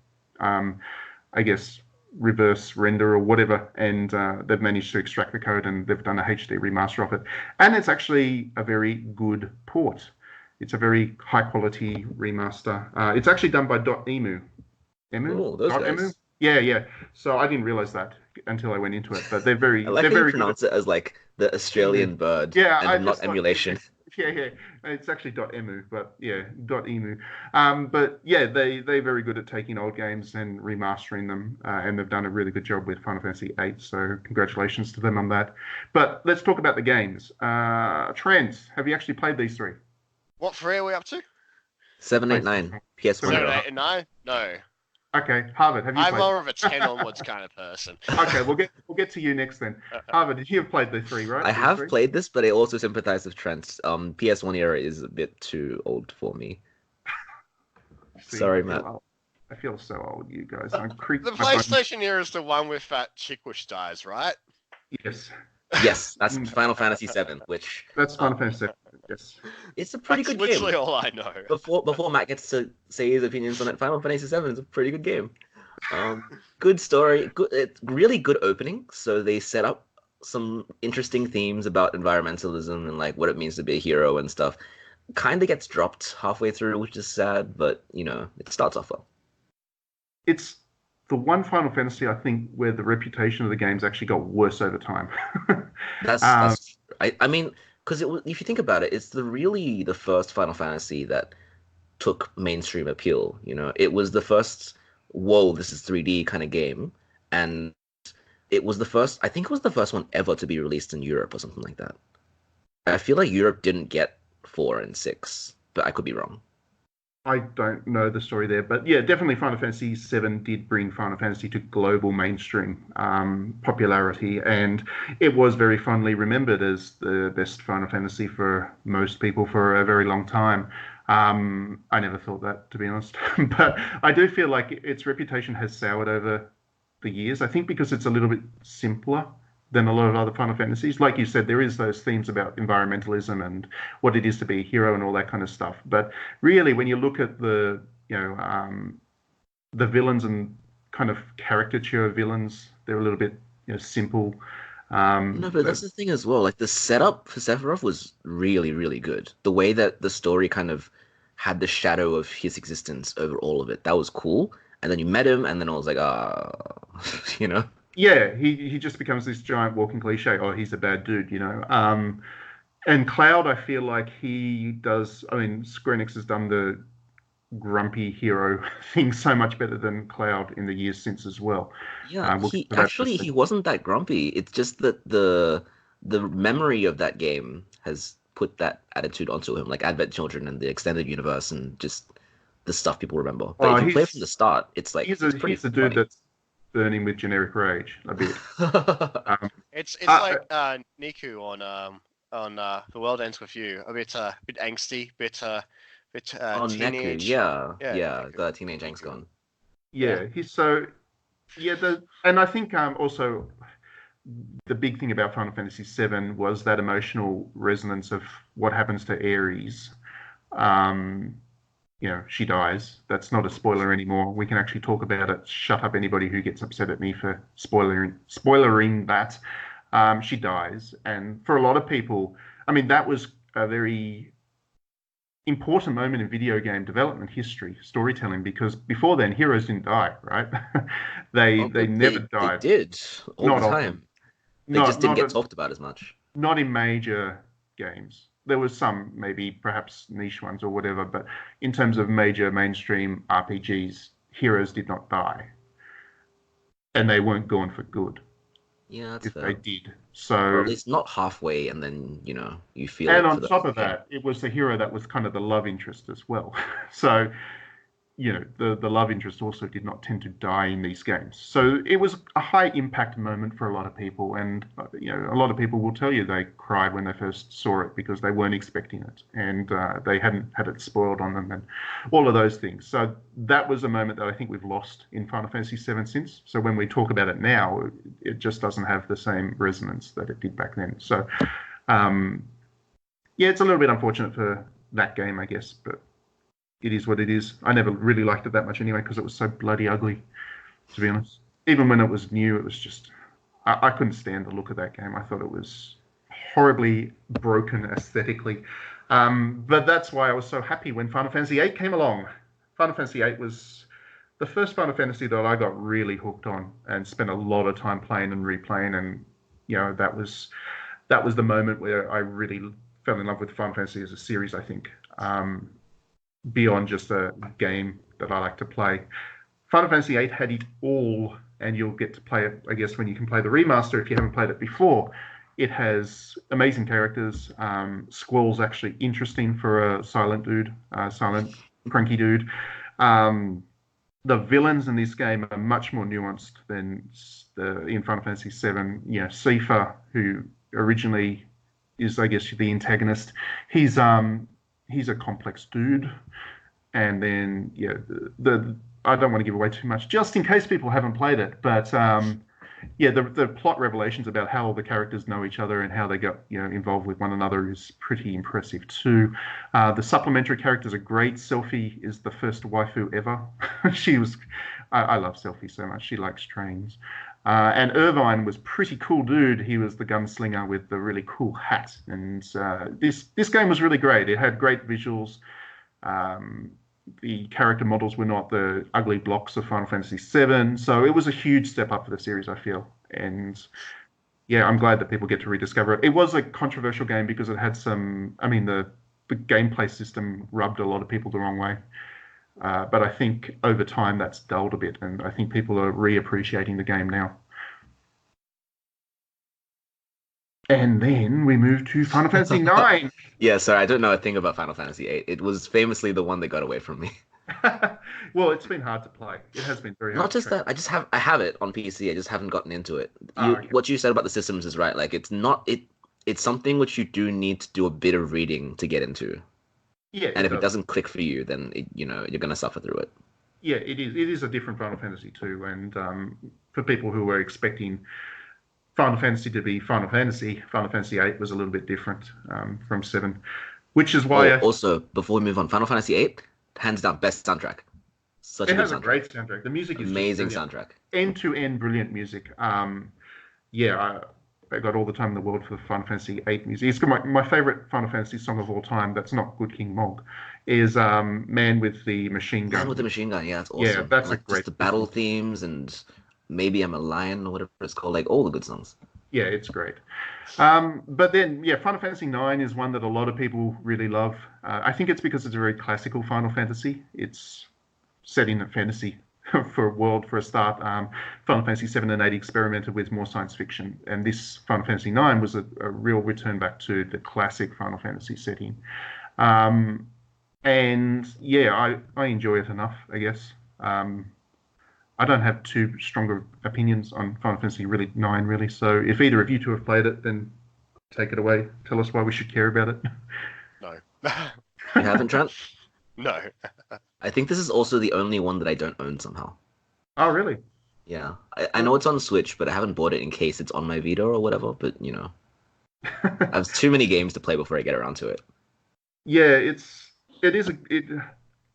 reverse render or whatever, and they've managed to extract the code, and they've done a HD remaster of it. And it's actually a very good port. It's a very high quality remaster. It's actually done by .emu. Oh, those guys. .emu? Yeah. So I didn't realize that until I went into it, but they're very. I like they're how you very pronounce it as like the Australian bird, and not emulation. Yeah. It's actually .emu, but yeah, .emu. But yeah, they're very good at taking old games and remastering them, and they've done a really good job with Final Fantasy VIII. So congratulations to them on that. But let's talk about the games. Trent, have you actually played these three? What three are we up to? 7, 8, 9. PS1. 7, 8, and 9? No. Okay, Harvard, have you played? I'm more of a 10 onwards kind of person. Okay, we'll get to you next then. Harvard, did you have played the three, right? I have played this, but I also sympathize with Trent. PS1 era is a bit too old for me. Sorry, Matt. I feel so old, you guys. I'm creeping. The PlayStation era is the one with that chick which dies, right? Yes. Yes, that's Final Fantasy VII, which... That's Final Fantasy VII, yes. It's a pretty good game. That's literally all I know. Before Matt gets to say his opinions on it, Final Fantasy VII is a pretty good game. Good story, really good opening. So they set up some interesting themes about environmentalism and like what it means to be a hero and stuff. Kind of gets dropped halfway through, which is sad, but it starts off well. it's the one Final Fantasy I think where the reputation of the games actually got worse over time. That's um, that's I mean, because it was, if you think about it, it's really the first Final Fantasy that took mainstream appeal. You know, it was the first, whoa, this is 3D kind of game, and it was the first. I think it was the first one ever to be released in Europe or something like that. I feel like Europe didn't get 4 and 6, but I could be wrong. I don't know the story there, but yeah, definitely Final Fantasy VII did bring Final Fantasy to global mainstream popularity, and it was very fondly remembered as the best Final Fantasy for most people for a very long time. I never thought that, to be honest, but I do feel like its reputation has soured over the years. I think because it's a little bit simpler than a lot of other Final Fantasies. Like you said, there is those themes about environmentalism and what it is to be a hero and all that kind of stuff. But really, when you look at the villains and kind of caricature villains, they're a little bit simple. No, but that's the thing as well. Like the setup for Sephiroth was really, really good. The way that the story kind of had the shadow of his existence over all of it, that was cool. And then you met him, and then I was like, ah, you know. Yeah, he just becomes this giant walking cliche. Oh, he's a bad dude. And Cloud, I feel like he does. I mean, Square Enix has done the grumpy hero thing so much better than Cloud in the years since as well. Yeah, We'll get he to that in a actually he second. wasn't that grumpy. It's just that the memory of that game has put that attitude onto him, like Advent Children and the extended universe and just the stuff people remember. But Oh, if you play from the start, it's like he's it's a pretty he's a dude funny. that's burning with generic rage a bit. Um, It's uh, like Niku on The World Ends With You. A bit angsty, bit Oh, Neku, teenage. yeah, Yeah, yeah, Niku. got teenage angst Niku. gone. Yeah. yeah, he's so yeah. And I think also the big thing about Final Fantasy VII was that emotional resonance of what happens to Ares. Um, she dies. That's not a spoiler anymore. We can actually talk about it. Shut up, anybody who gets upset at me for spoilering that. She dies, and for a lot of people, I mean, that was a very important moment in video game development history, storytelling, because before then, heroes didn't die, right? they Oh, they but never they died, did all the not often, time. They not just didn't not get talked about as much. not in major games. There was some, maybe perhaps niche ones or whatever, but in terms of major mainstream RPGs, heroes did not die, and they weren't gone for good Yeah, that's if they fair. did. Or at So, least not halfway, and then you feel and it for on the top of game. that, it was the hero that was kind of the love interest as well. So the love interest also did not tend to die in these games. So it was a high impact moment for a lot of people, and a lot of people will tell you they cried when they first saw it because they weren't expecting it, and they hadn't had it spoiled on them, and all of those things. So that was a moment that I think we've lost in Final Fantasy VII since. So when we talk about it now, it just doesn't have the same resonance that it did back then. So um, yeah, it's a little bit unfortunate for that game, I guess, but it is what it is. I never really liked it that much anyway because it was so bloody ugly, to be honest. Even when it was new, it was just I couldn't stand the look of that game. I thought it was horribly broken aesthetically. But that's why I was so happy when Final Fantasy VIII came along. Final Fantasy VIII was the first Final Fantasy that I got really hooked on and spent a lot of time playing and replaying, and that was the moment where I really fell in love with Final Fantasy as a series. I think. Beyond just a game that I like to play. Final Fantasy VIII had it all, and you'll get to play it, I guess, when you can play the remaster if you haven't played it before. It has amazing characters. Squall's actually interesting for a silent dude, silent, cranky dude. Um, the villains in this game are much more nuanced than in Final Fantasy VII. Seifa, who originally is, I guess, the antagonist. He's a complex dude, and then the I don't want to give away too much, just in case people haven't played it. But the plot revelations about how all the characters know each other and how they got involved with one another is pretty impressive too. The supplementary characters are great. Selphie is the first waifu ever. she was. I love Selphie so much. She likes trains. And Irvine was pretty cool dude. He was the gunslinger with the really cool hat. And this game was really great. It had great visuals. Um, the character models were not the ugly blocks of Final Fantasy VII. So it was a huge step up for the series, I feel. And yeah, I'm glad that people get to rediscover it. It was a controversial game because it had some. I mean, the gameplay system rubbed a lot of people the wrong way. But I think over time that's dulled a bit, and I think people are reappreciating the game now. And then we move to Final Fantasy IX. Yeah, sorry, I don't know a thing about Final Fantasy VIII. It was famously the one that got away from me. Well, it's been hard to play. It has been very hard. Not just that, I have it on PC. I just haven't gotten into it. Okay. What you said about the systems is right. Like it's something which you do need to do a bit of reading to get into. Yeah, and if it doesn't click for you, then you're gonna suffer through it. Yeah, it is. It is a different Final Fantasy too, and for people who were expecting Final Fantasy to be Final Fantasy VIII was a little bit different from 7, which is why. Also, before we move on, Final Fantasy VIII, hands down, best soundtrack. It has a great soundtrack. The music is amazing soundtrack. End-to-end brilliant music. Yeah, I got all the time in the world for the Final Fantasy VIII music. It's got my favorite Final Fantasy song of all time. That's not Good King Mog. Is Man with the Machine Gun. Man with the Machine Gun. Yeah, that's awesome. Yeah, that's like, a great. Just the battle themes and Maybe I'm a Lion or whatever it's called. Like all the good songs. Yeah, it's great. But then, yeah, Final Fantasy IX is one that a lot of people really love. I think it's because it's a very classical Final Fantasy. It's set in a fantasy for a world for a start. Final Fantasy VII and VIII experimented with more science fiction, and this Final Fantasy IX was a real return back to the classic Final Fantasy setting. And yeah, I enjoy it enough, I guess. I don't have too stronger opinions on Final Fantasy IX, really. So if either of you two have played it, then take it away. Tell us why we should care about it. No. You haven't, Trent? No. I think this is also the only one that I don't own somehow. Oh, really? Yeah. I know it's on Switch, but I haven't bought it in case it's on my Vita or whatever. But, I have too many games to play before I get around to it. Yeah,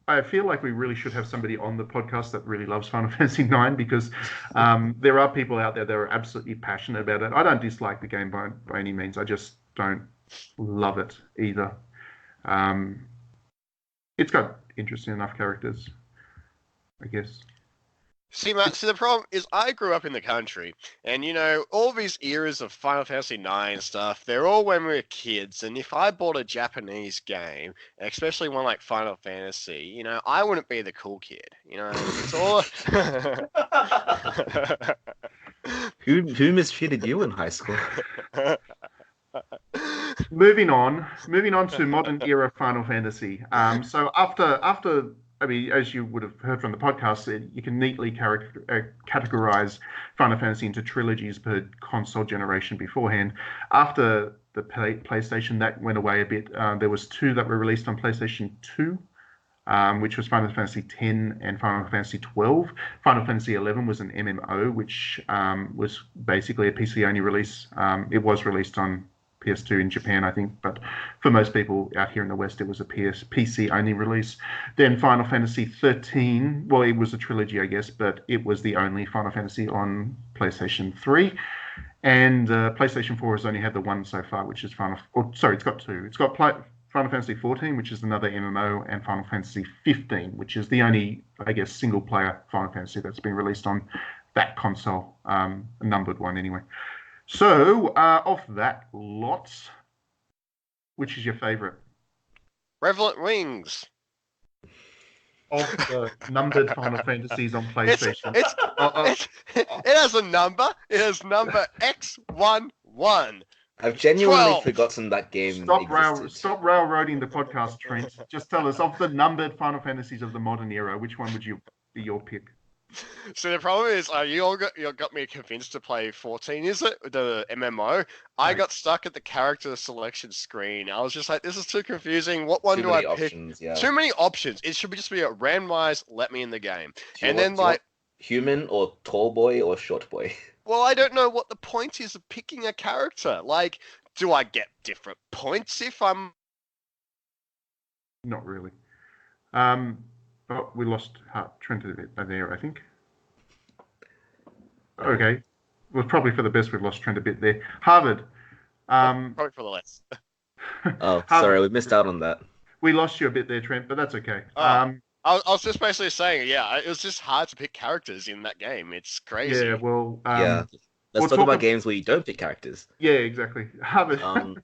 I feel like we really should have somebody on the podcast that really loves Final Fantasy IX because there are people out there that are absolutely passionate about it. I don't dislike the game by any means. I just don't love it either. It's got interesting enough characters, I guess. See, Matt, the problem is I grew up in the country, and, all these eras of Final Fantasy IX stuff, they're all when we were kids, and if I bought a Japanese game, especially one like Final Fantasy, I wouldn't be the cool kid, it's all... Who mistreated you in high school? Moving on to modern era Final Fantasy. So after I mean, as you would have heard from the podcast, you can neatly categorize Final Fantasy into trilogies per console generation beforehand. After the PlayStation, that went away a bit. There was 2 that were released on PlayStation 2, which was Final Fantasy X and Final Fantasy XII. Final Fantasy XI was an MMO, which was basically a PC-only release. It was released on PS2 in Japan, I think, but for most people out here in the West, it was a PC-only release. Then Final Fantasy XIII, well, it was a trilogy, I guess, but it was the only Final Fantasy on PlayStation 3. And PlayStation 4 has only had the one so far, which is it's got 2. It's got Final Fantasy XIV, which is another MMO, and Final Fantasy 15, which is the only, I guess, single-player Final Fantasy that's been released on that console, a numbered one anyway. So, of that lot, which is your favourite? Revelant Wings. Of the numbered Final Fantasies on PlayStation. It has a number. It has number X11. I've genuinely 12. forgotten that game Stop railroading the podcast, Trent. Just tell us, of the numbered Final Fantasies of the modern era, which one would be your pick? So the problem is, you got me convinced to play 14, is it? The MMO. I got stuck at the character selection screen. I was just like, this is too confusing. What one do I pick? Yeah. Too many options. It should just be a randomized, let me in the game. Human or tall boy or short boy? Well, I don't know what the point is of picking a character. Like, do I get different points if I'm... Not really. We lost Trent a bit there, I think. Okay. Well, probably for the best we've lost Trent a bit there. Harvard. Probably for the less. Oh, sorry, we missed out on that. We lost you a bit there, Trent, but that's okay. I was just basically saying, yeah, it was just hard to pick characters in that game. It's crazy. Yeah, well, Yeah. Let's we'll talk talk about games where you don't pick characters. Yeah, exactly. Harvard, Um,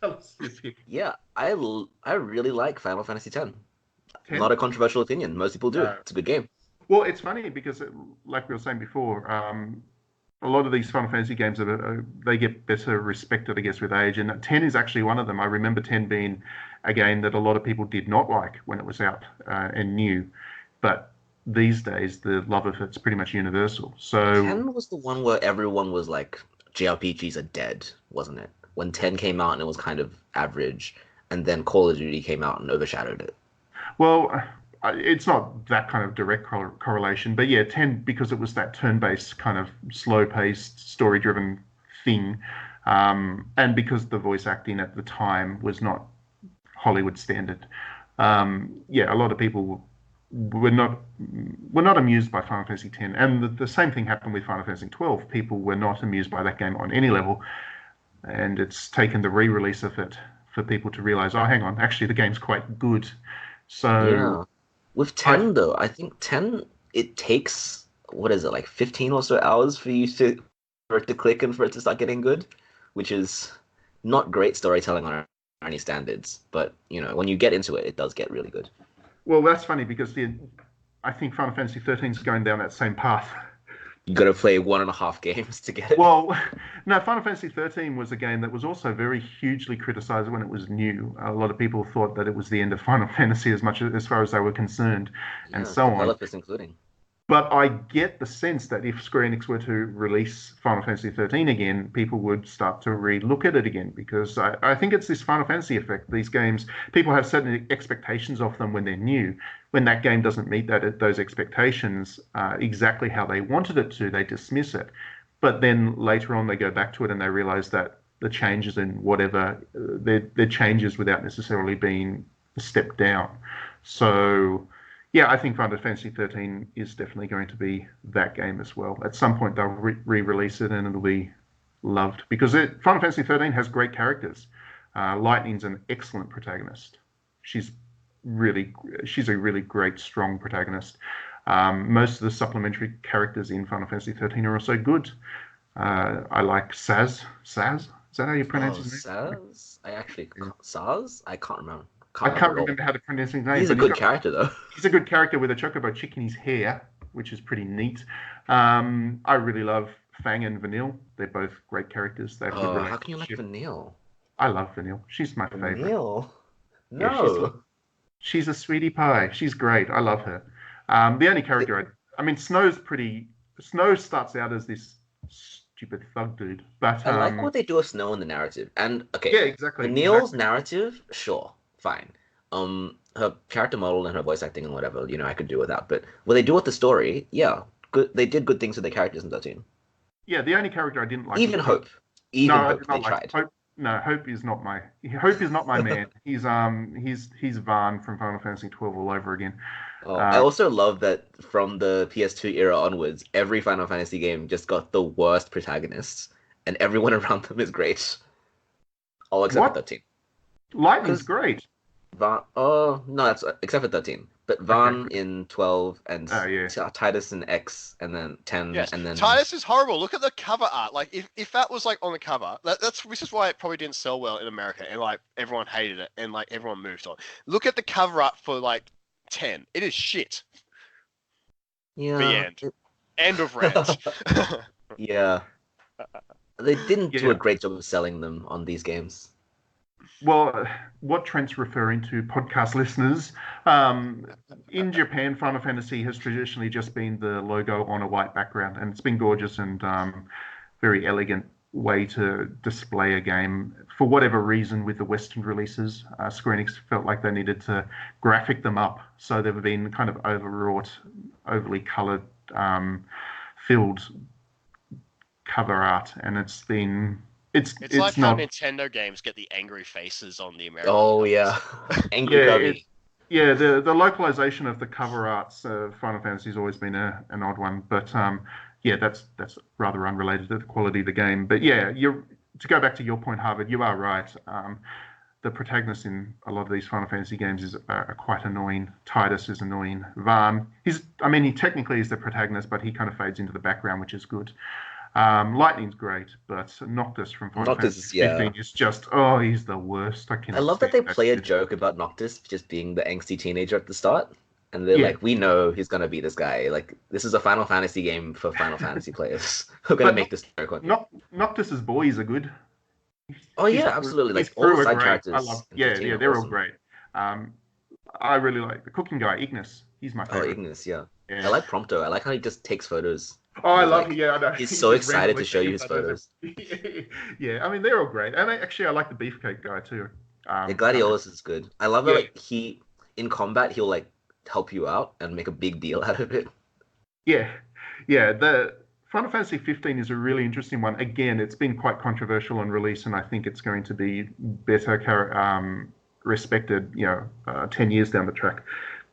tell us your pick. yeah, I really like Final Fantasy X. 10? Not a controversial opinion. Most people do. No. It's a good game. Well, it's funny because, like we were saying before, a lot of these Final Fantasy games they get better respected, I guess, with age. And 10 is actually one of them. I remember 10 being a game that a lot of people did not like when it was out and new, but these days the love of it's pretty much universal. So 10 was the one where everyone was like, JRPGs are dead, wasn't it? When 10 came out and it was kind of average, and then Call of Duty came out and overshadowed it. Well, it's not that kind of direct correlation, but yeah, 10, because it was that turn-based kind of slow-paced, story-driven thing, and because the voice acting at the time was not Hollywood standard. Yeah, a lot of people were not amused by Final Fantasy X, and the same thing happened with Final Fantasy XII. People were not amused by that game on any level, and it's taken the re-release of it for people to realize, oh, hang on, actually the game's quite good. So yeah. With 10 though, I think 10 it takes what is it, like 15 or so hours for it to click and for it to start getting good, which is not great storytelling on any standards, but you know, when you get into it, it does get really good. Well, that's funny because I think Final Fantasy XIII is going down that same path. You got to play 1.5 games to get it. Well, no, Final Fantasy XIII was a game that was also very hugely criticized when it was new. A lot of people thought that it was the end of Final Fantasy as far as they were concerned, and so on. Developers including. But I get the sense that if Square Enix were to release Final Fantasy XIII again, people would start to re-look at it again, because I think it's this Final Fantasy effect. These games, people have certain expectations of them when they're new. When that game doesn't meet those expectations exactly how they wanted it to, they dismiss it. But then later on, they go back to it and they realize that the changes in whatever, they're changes without necessarily being a step down. So yeah, I think Final Fantasy XIII is definitely going to be that game as well. At some point, they'll re-release it and it'll be loved, because Final Fantasy XIII has great characters. Lightning's an excellent protagonist. She's a really great, strong protagonist. Most of the supplementary characters in Final Fantasy XIII are also good. I like Saz. Saz? Is that how you pronounce his name? Saz? Saz? I can't remember. I can't remember how to pronounce his name. He's a good character, though. He's a good character with a chocobo chick in his hair, which is pretty neat. I really love Fang and Vanille. They're both great characters. They have good relationship. How can you like Vanille? I love Vanille. She's my favorite. Vanille? No. Yeah, she's a sweetie pie. She's great. I love her. The only character Snow starts out as this stupid thug dude, but I like what they do with Snow in the narrative. And okay, yeah, exactly. Vanille's narrative, sure, fine. Her character model and her voice acting and whatever, you know, I could do without. But what they do with the story, yeah, good. They did good things with the characters in 13. Yeah, the only character I didn't like. Even Hope. Hope they tried. Hope is not my man. He's Vaughn from Final Fantasy 12 all over again. I also love that from the PS2 era onwards, every Final Fantasy game just got the worst protagonists, and everyone around them is great. All except for 13. Lightning's great. No, that's except for 13. But Vaughn in 12 and Titus in X, and then 10, and then Titus is horrible. Look at the cover art. Like if that was like on the cover, this is why it probably didn't sell well in America, and like everyone hated it, and like everyone moved on. Look at the cover art for like 10. It is shit. Yeah. The end. End of rant. Yeah. They didn't do a great job of selling them on these games. Well, what Trent's referring to, podcast listeners, in Japan, Final Fantasy has traditionally just been the logo on a white background, and it's been gorgeous and very elegant way to display a game. For whatever reason, with the Western releases, Square Enix felt like they needed to graphic them up, so they've been kind of overwrought, overly coloured, filled cover art, and it's been... It's like not... how Nintendo games get the angry faces on the American. Oh yeah, angry Gubby. The localization of the cover arts of Final Fantasy has always been an odd one, but that's rather unrelated to the quality of the game. But yeah, to go back to your point, Harvard, you are right. the protagonist in a lot of these Final Fantasy games is are quite annoying. Tidus is annoying. Varn, he technically is the protagonist, but he kind of fades into the background, which is good. Lightning's great, but Noctis from Final Fantasy 15 is just, he's the worst. I love that they play a joke about Noctis just being the angsty teenager at the start. And they're like, we know he's going to be this guy. Like, this is a Final Fantasy game for Final Fantasy players. We're going to make this joke. Noctis's boys are good. Oh, yeah, absolutely. Like, all the side characters. They're all great. I really like the cooking guy, Ignis. He's my favorite. Oh, Ignis, yeah. I like Prompto. I like how he just takes photos. Oh, I love it. I know. He's so excited to show you his photos. Yeah, I mean, they're all great. And I like the Beefcake guy, too. Gladiolus is good. I love that, like, in combat, he'll, like, help you out and make a big deal out of it. Yeah. The Final Fantasy 15 is a really interesting one. Again, it's been quite controversial on release, and I think it's going to be better respected, 10 years down the track.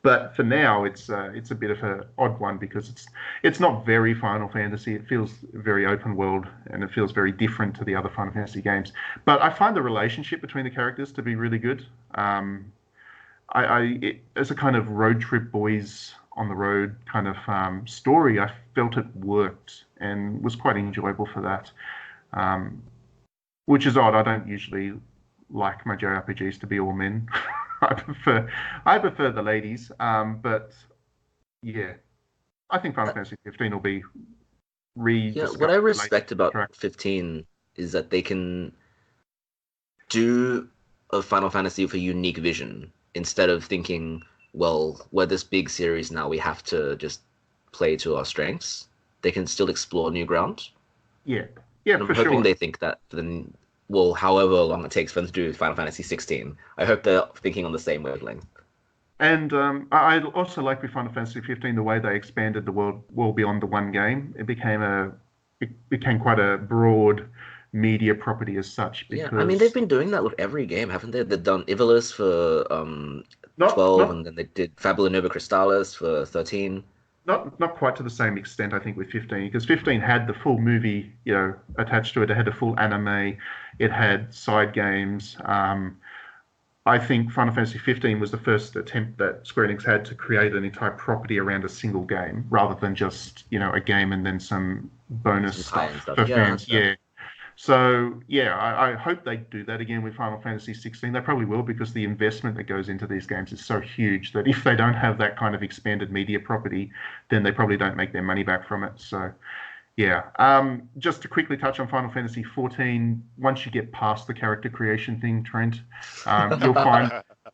But for now, it's a bit of an odd one because it's not very Final Fantasy. It feels very open world and it feels very different to the other Final Fantasy games. But I find the relationship between the characters to be really good. As a kind of road trip boys on the road kind of story, I felt it worked and was quite enjoyable for that. Which is odd. I don't usually like my JRPGs to be all men. I prefer the ladies. But yeah, I think Final Fantasy 15 will be what I respect about 15 is that they can do a Final Fantasy with a unique vision. Instead of thinking, well, we're this big series now, we have to just play to our strengths. They can still explore new ground. Yeah, and I'm hoping they think that however long it takes for them to do Final Fantasy 16. I hope they're thinking on the same wavelength. And I also like with Final Fantasy 15 the way they expanded the world beyond the one game. It became quite a broad media property as such. Because... Yeah, I mean, they've been doing that with every game, haven't they? They've done Ivalice for 12, and then they did Fabula Nova Crystallis for 13. Not quite to the same extent, I think, with 15, because 15 had the full movie, attached to it. It had a full anime. It had side games. I think Final Fantasy 15 was the first attempt that Square Enix had to create an entire property around a single game, rather than just, a game and then some bonus stuff for fans. Yeah. So, I hope they do that again with Final Fantasy 16. They probably will, because the investment that goes into these games is so huge that if they don't have that kind of expanded media property, then they probably don't make their money back from it. So, just to quickly touch on Final Fantasy 14, once you get past the character creation thing, Trent,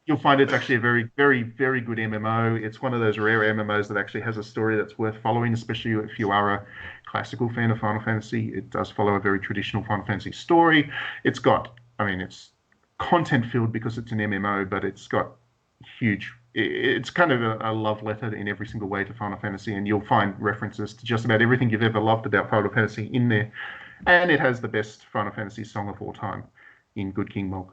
you'll find it's actually a very, very, very good MMO. It's one of those rare MMOs that actually has a story that's worth following, especially if you are a classical fan of Final Fantasy. It does follow a very traditional Final Fantasy story. It's content filled because it's an MMO, but it's got it's kind of a love letter in every single way to Final Fantasy, and you'll find references to just about everything you've ever loved about Final Fantasy in there. And it has the best Final Fantasy song of all time in Good King Mog.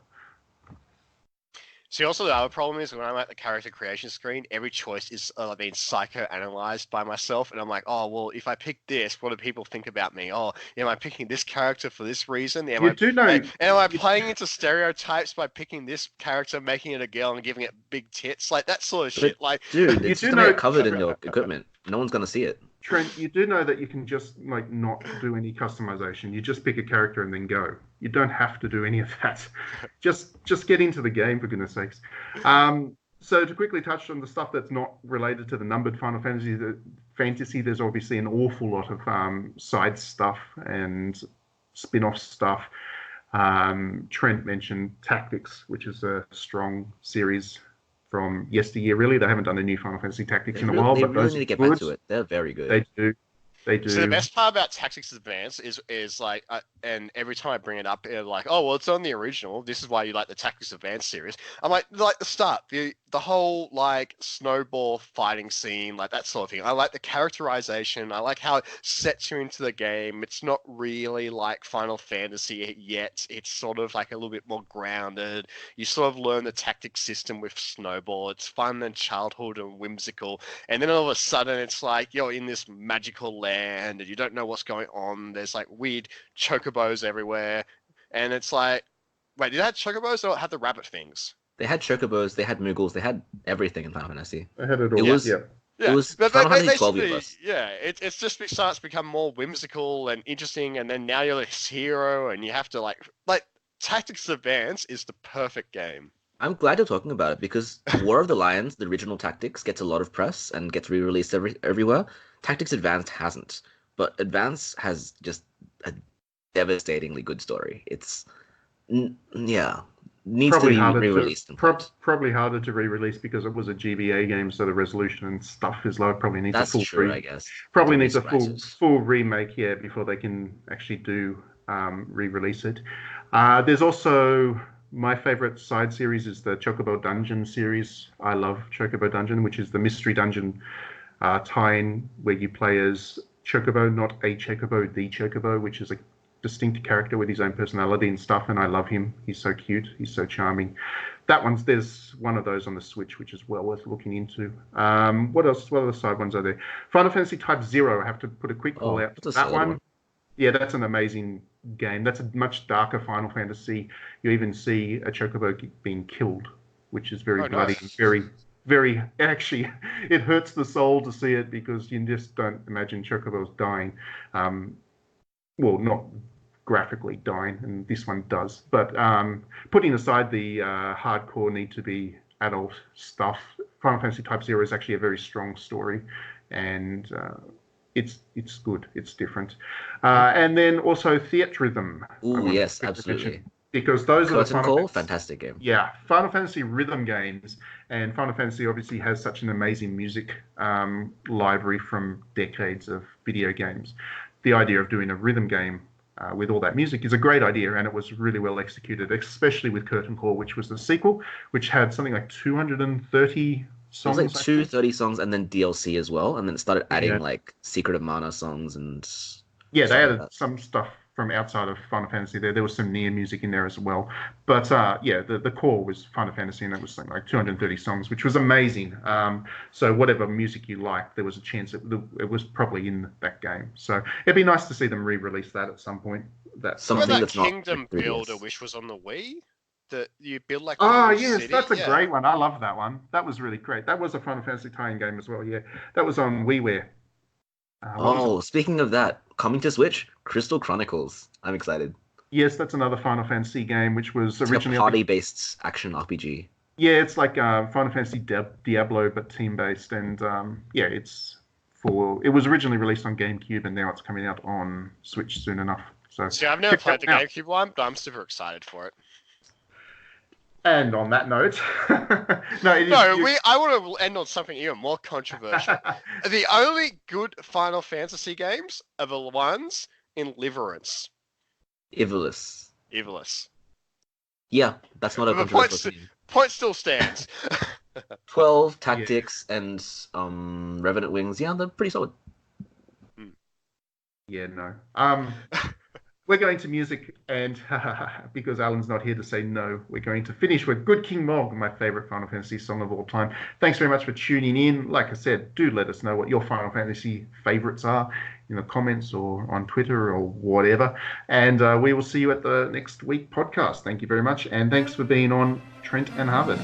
See, also the other problem is when I'm at the character creation screen, every choice is being psychoanalyzed by myself, and I'm like, oh, well, if I pick this, what do people think about me? Oh, am I picking this character for this reason? Am I playing into stereotypes by picking this character, making it a girl, and giving it big tits? Like, that sort of shit. Like, dude, it's just not covered in your equipment. No one's going to see it. Trent, you do know that you can just not do any customization. You just pick a character and then go. You don't have to do any of that. Just get into the game, for goodness sakes. So to quickly touch on the stuff that's not related to the numbered Final Fantasy, there's obviously an awful lot of side stuff and spin-off stuff. Trent mentioned Tactics, which is a strong series from yesteryear. Really, they haven't done a new Final Fantasy Tactics in a while. They really need to get back to it. They're very good. They do. So the best part about Tactics Advance is like, and every time I bring it up, they're like, oh, well, it's on the original. This is why you like the Tactics Advance series. I'm like the start, the whole like snowball fighting scene, like that sort of thing. I like the characterization. I like how it sets you into the game. It's not really like Final Fantasy yet. It's sort of like a little bit more grounded. You sort of learn the tactics system with snowball. It's fun and childhood and whimsical. And then all of a sudden, it's like you're in this magical land and you don't know what's going on. There's like weird chocobos everywhere, and it's like Wait, did it have chocobos or had the rabbit things? They had chocobos, they had Moogles, they had everything in Final Fantasy. I had it all. It was yeah. Yeah, it was but Final Fantasy basically, 12 of us. yeah, it's just starts to become more whimsical and interesting, and then now you're this hero, and you have to like Tactics Advance is the perfect game. I'm glad you're talking about it because War of the Lions, the original Tactics, gets a lot of press and gets re-released everywhere. Tactics Advanced hasn't, but Advance has just a devastatingly good story. It's needs Probably to be harder re-released. Probably harder to re-release because it was a GBA game, so the resolution and stuff is low. Probably needs That's a full true, I guess. Probably Don't be needs a surprises. full remake, yeah, before they can actually do re-release it. There's also my favorite side series is the Chocobo Dungeon series. I love Chocobo Dungeon, which is the mystery dungeon tie-in where you play as Chocobo, not a Chocobo, the Chocobo, which is a distinct character with his own personality and stuff, and I love him. He's so cute. He's so charming. There's one of those on the Switch, which is well worth looking into. What else? What other side ones are there? Final Fantasy Type 0, I have to put a quick call out. That one. Yeah, that's an amazing game. That's a much darker Final Fantasy. You even see a Chocobo being killed, which is very bloody, nice. very, actually, it hurts the soul to see it because you just don't imagine Chocobos dying. Well, not graphically dying, and this one does. But putting aside the hardcore need to be adult stuff, Final Fantasy Type 0 is actually a very strong story, and it's good. It's different. And then also Theatrhythm. Ooh, yes, absolutely. Because those are the Curtain Call, fantastic game. Yeah, Final Fantasy rhythm games, and Final Fantasy obviously has such an amazing music library from decades of video games. The idea of doing a rhythm game with all that music is a great idea, and it was really well executed, especially with Curtain Call, which was the sequel, which had something like 230 songs. It was like 230 songs and then DLC as well, and then it started adding like Secret of Mana songs and... Yeah, they added some stuff from outside of Final Fantasy there. There was some Nier music in there as well. But yeah, the core was Final Fantasy, and it was something like 230 songs, which was amazing. So whatever music you liked, there was a chance it was probably in that game. So it'd be nice to see them re-release that at some point. Something that's not Kingdom like 3DS. Builder, which was on the Wii, that you build like. Yes, city. that's a great one. I love that one. That was really great. That was a Final Fantasy tie-in game as well. Yeah, that was on WiiWare. Speaking of that, coming to Switch, Crystal Chronicles. I'm excited. Yes, that's another Final Fantasy game, which was originally a party-based action RPG. Yeah, it's like Final Fantasy Diablo, but team-based, and yeah, it was originally released on GameCube, and now it's coming out on Switch soon enough. So, see, I've never played the GameCube one, but I'm super excited for it. And on that note, I want to end on something even more controversial. The only good Final Fantasy games are the ones in Liverance. Ivalice. Yeah, that's not a controversial thing. Point still stands. 12 Tactics and Revenant Wings. Yeah, they're pretty solid. Yeah, no. We're going to music, and because Alan's not here to say no, we're going to finish with Good King Mog, my favorite Final Fantasy song of all time. Thanks very much for tuning in. Like I said, do let us know what your Final Fantasy favorites are in the comments or on Twitter or whatever. And we will see you at the next week podcast. Thank you very much, and thanks for being on Trent and Harvard.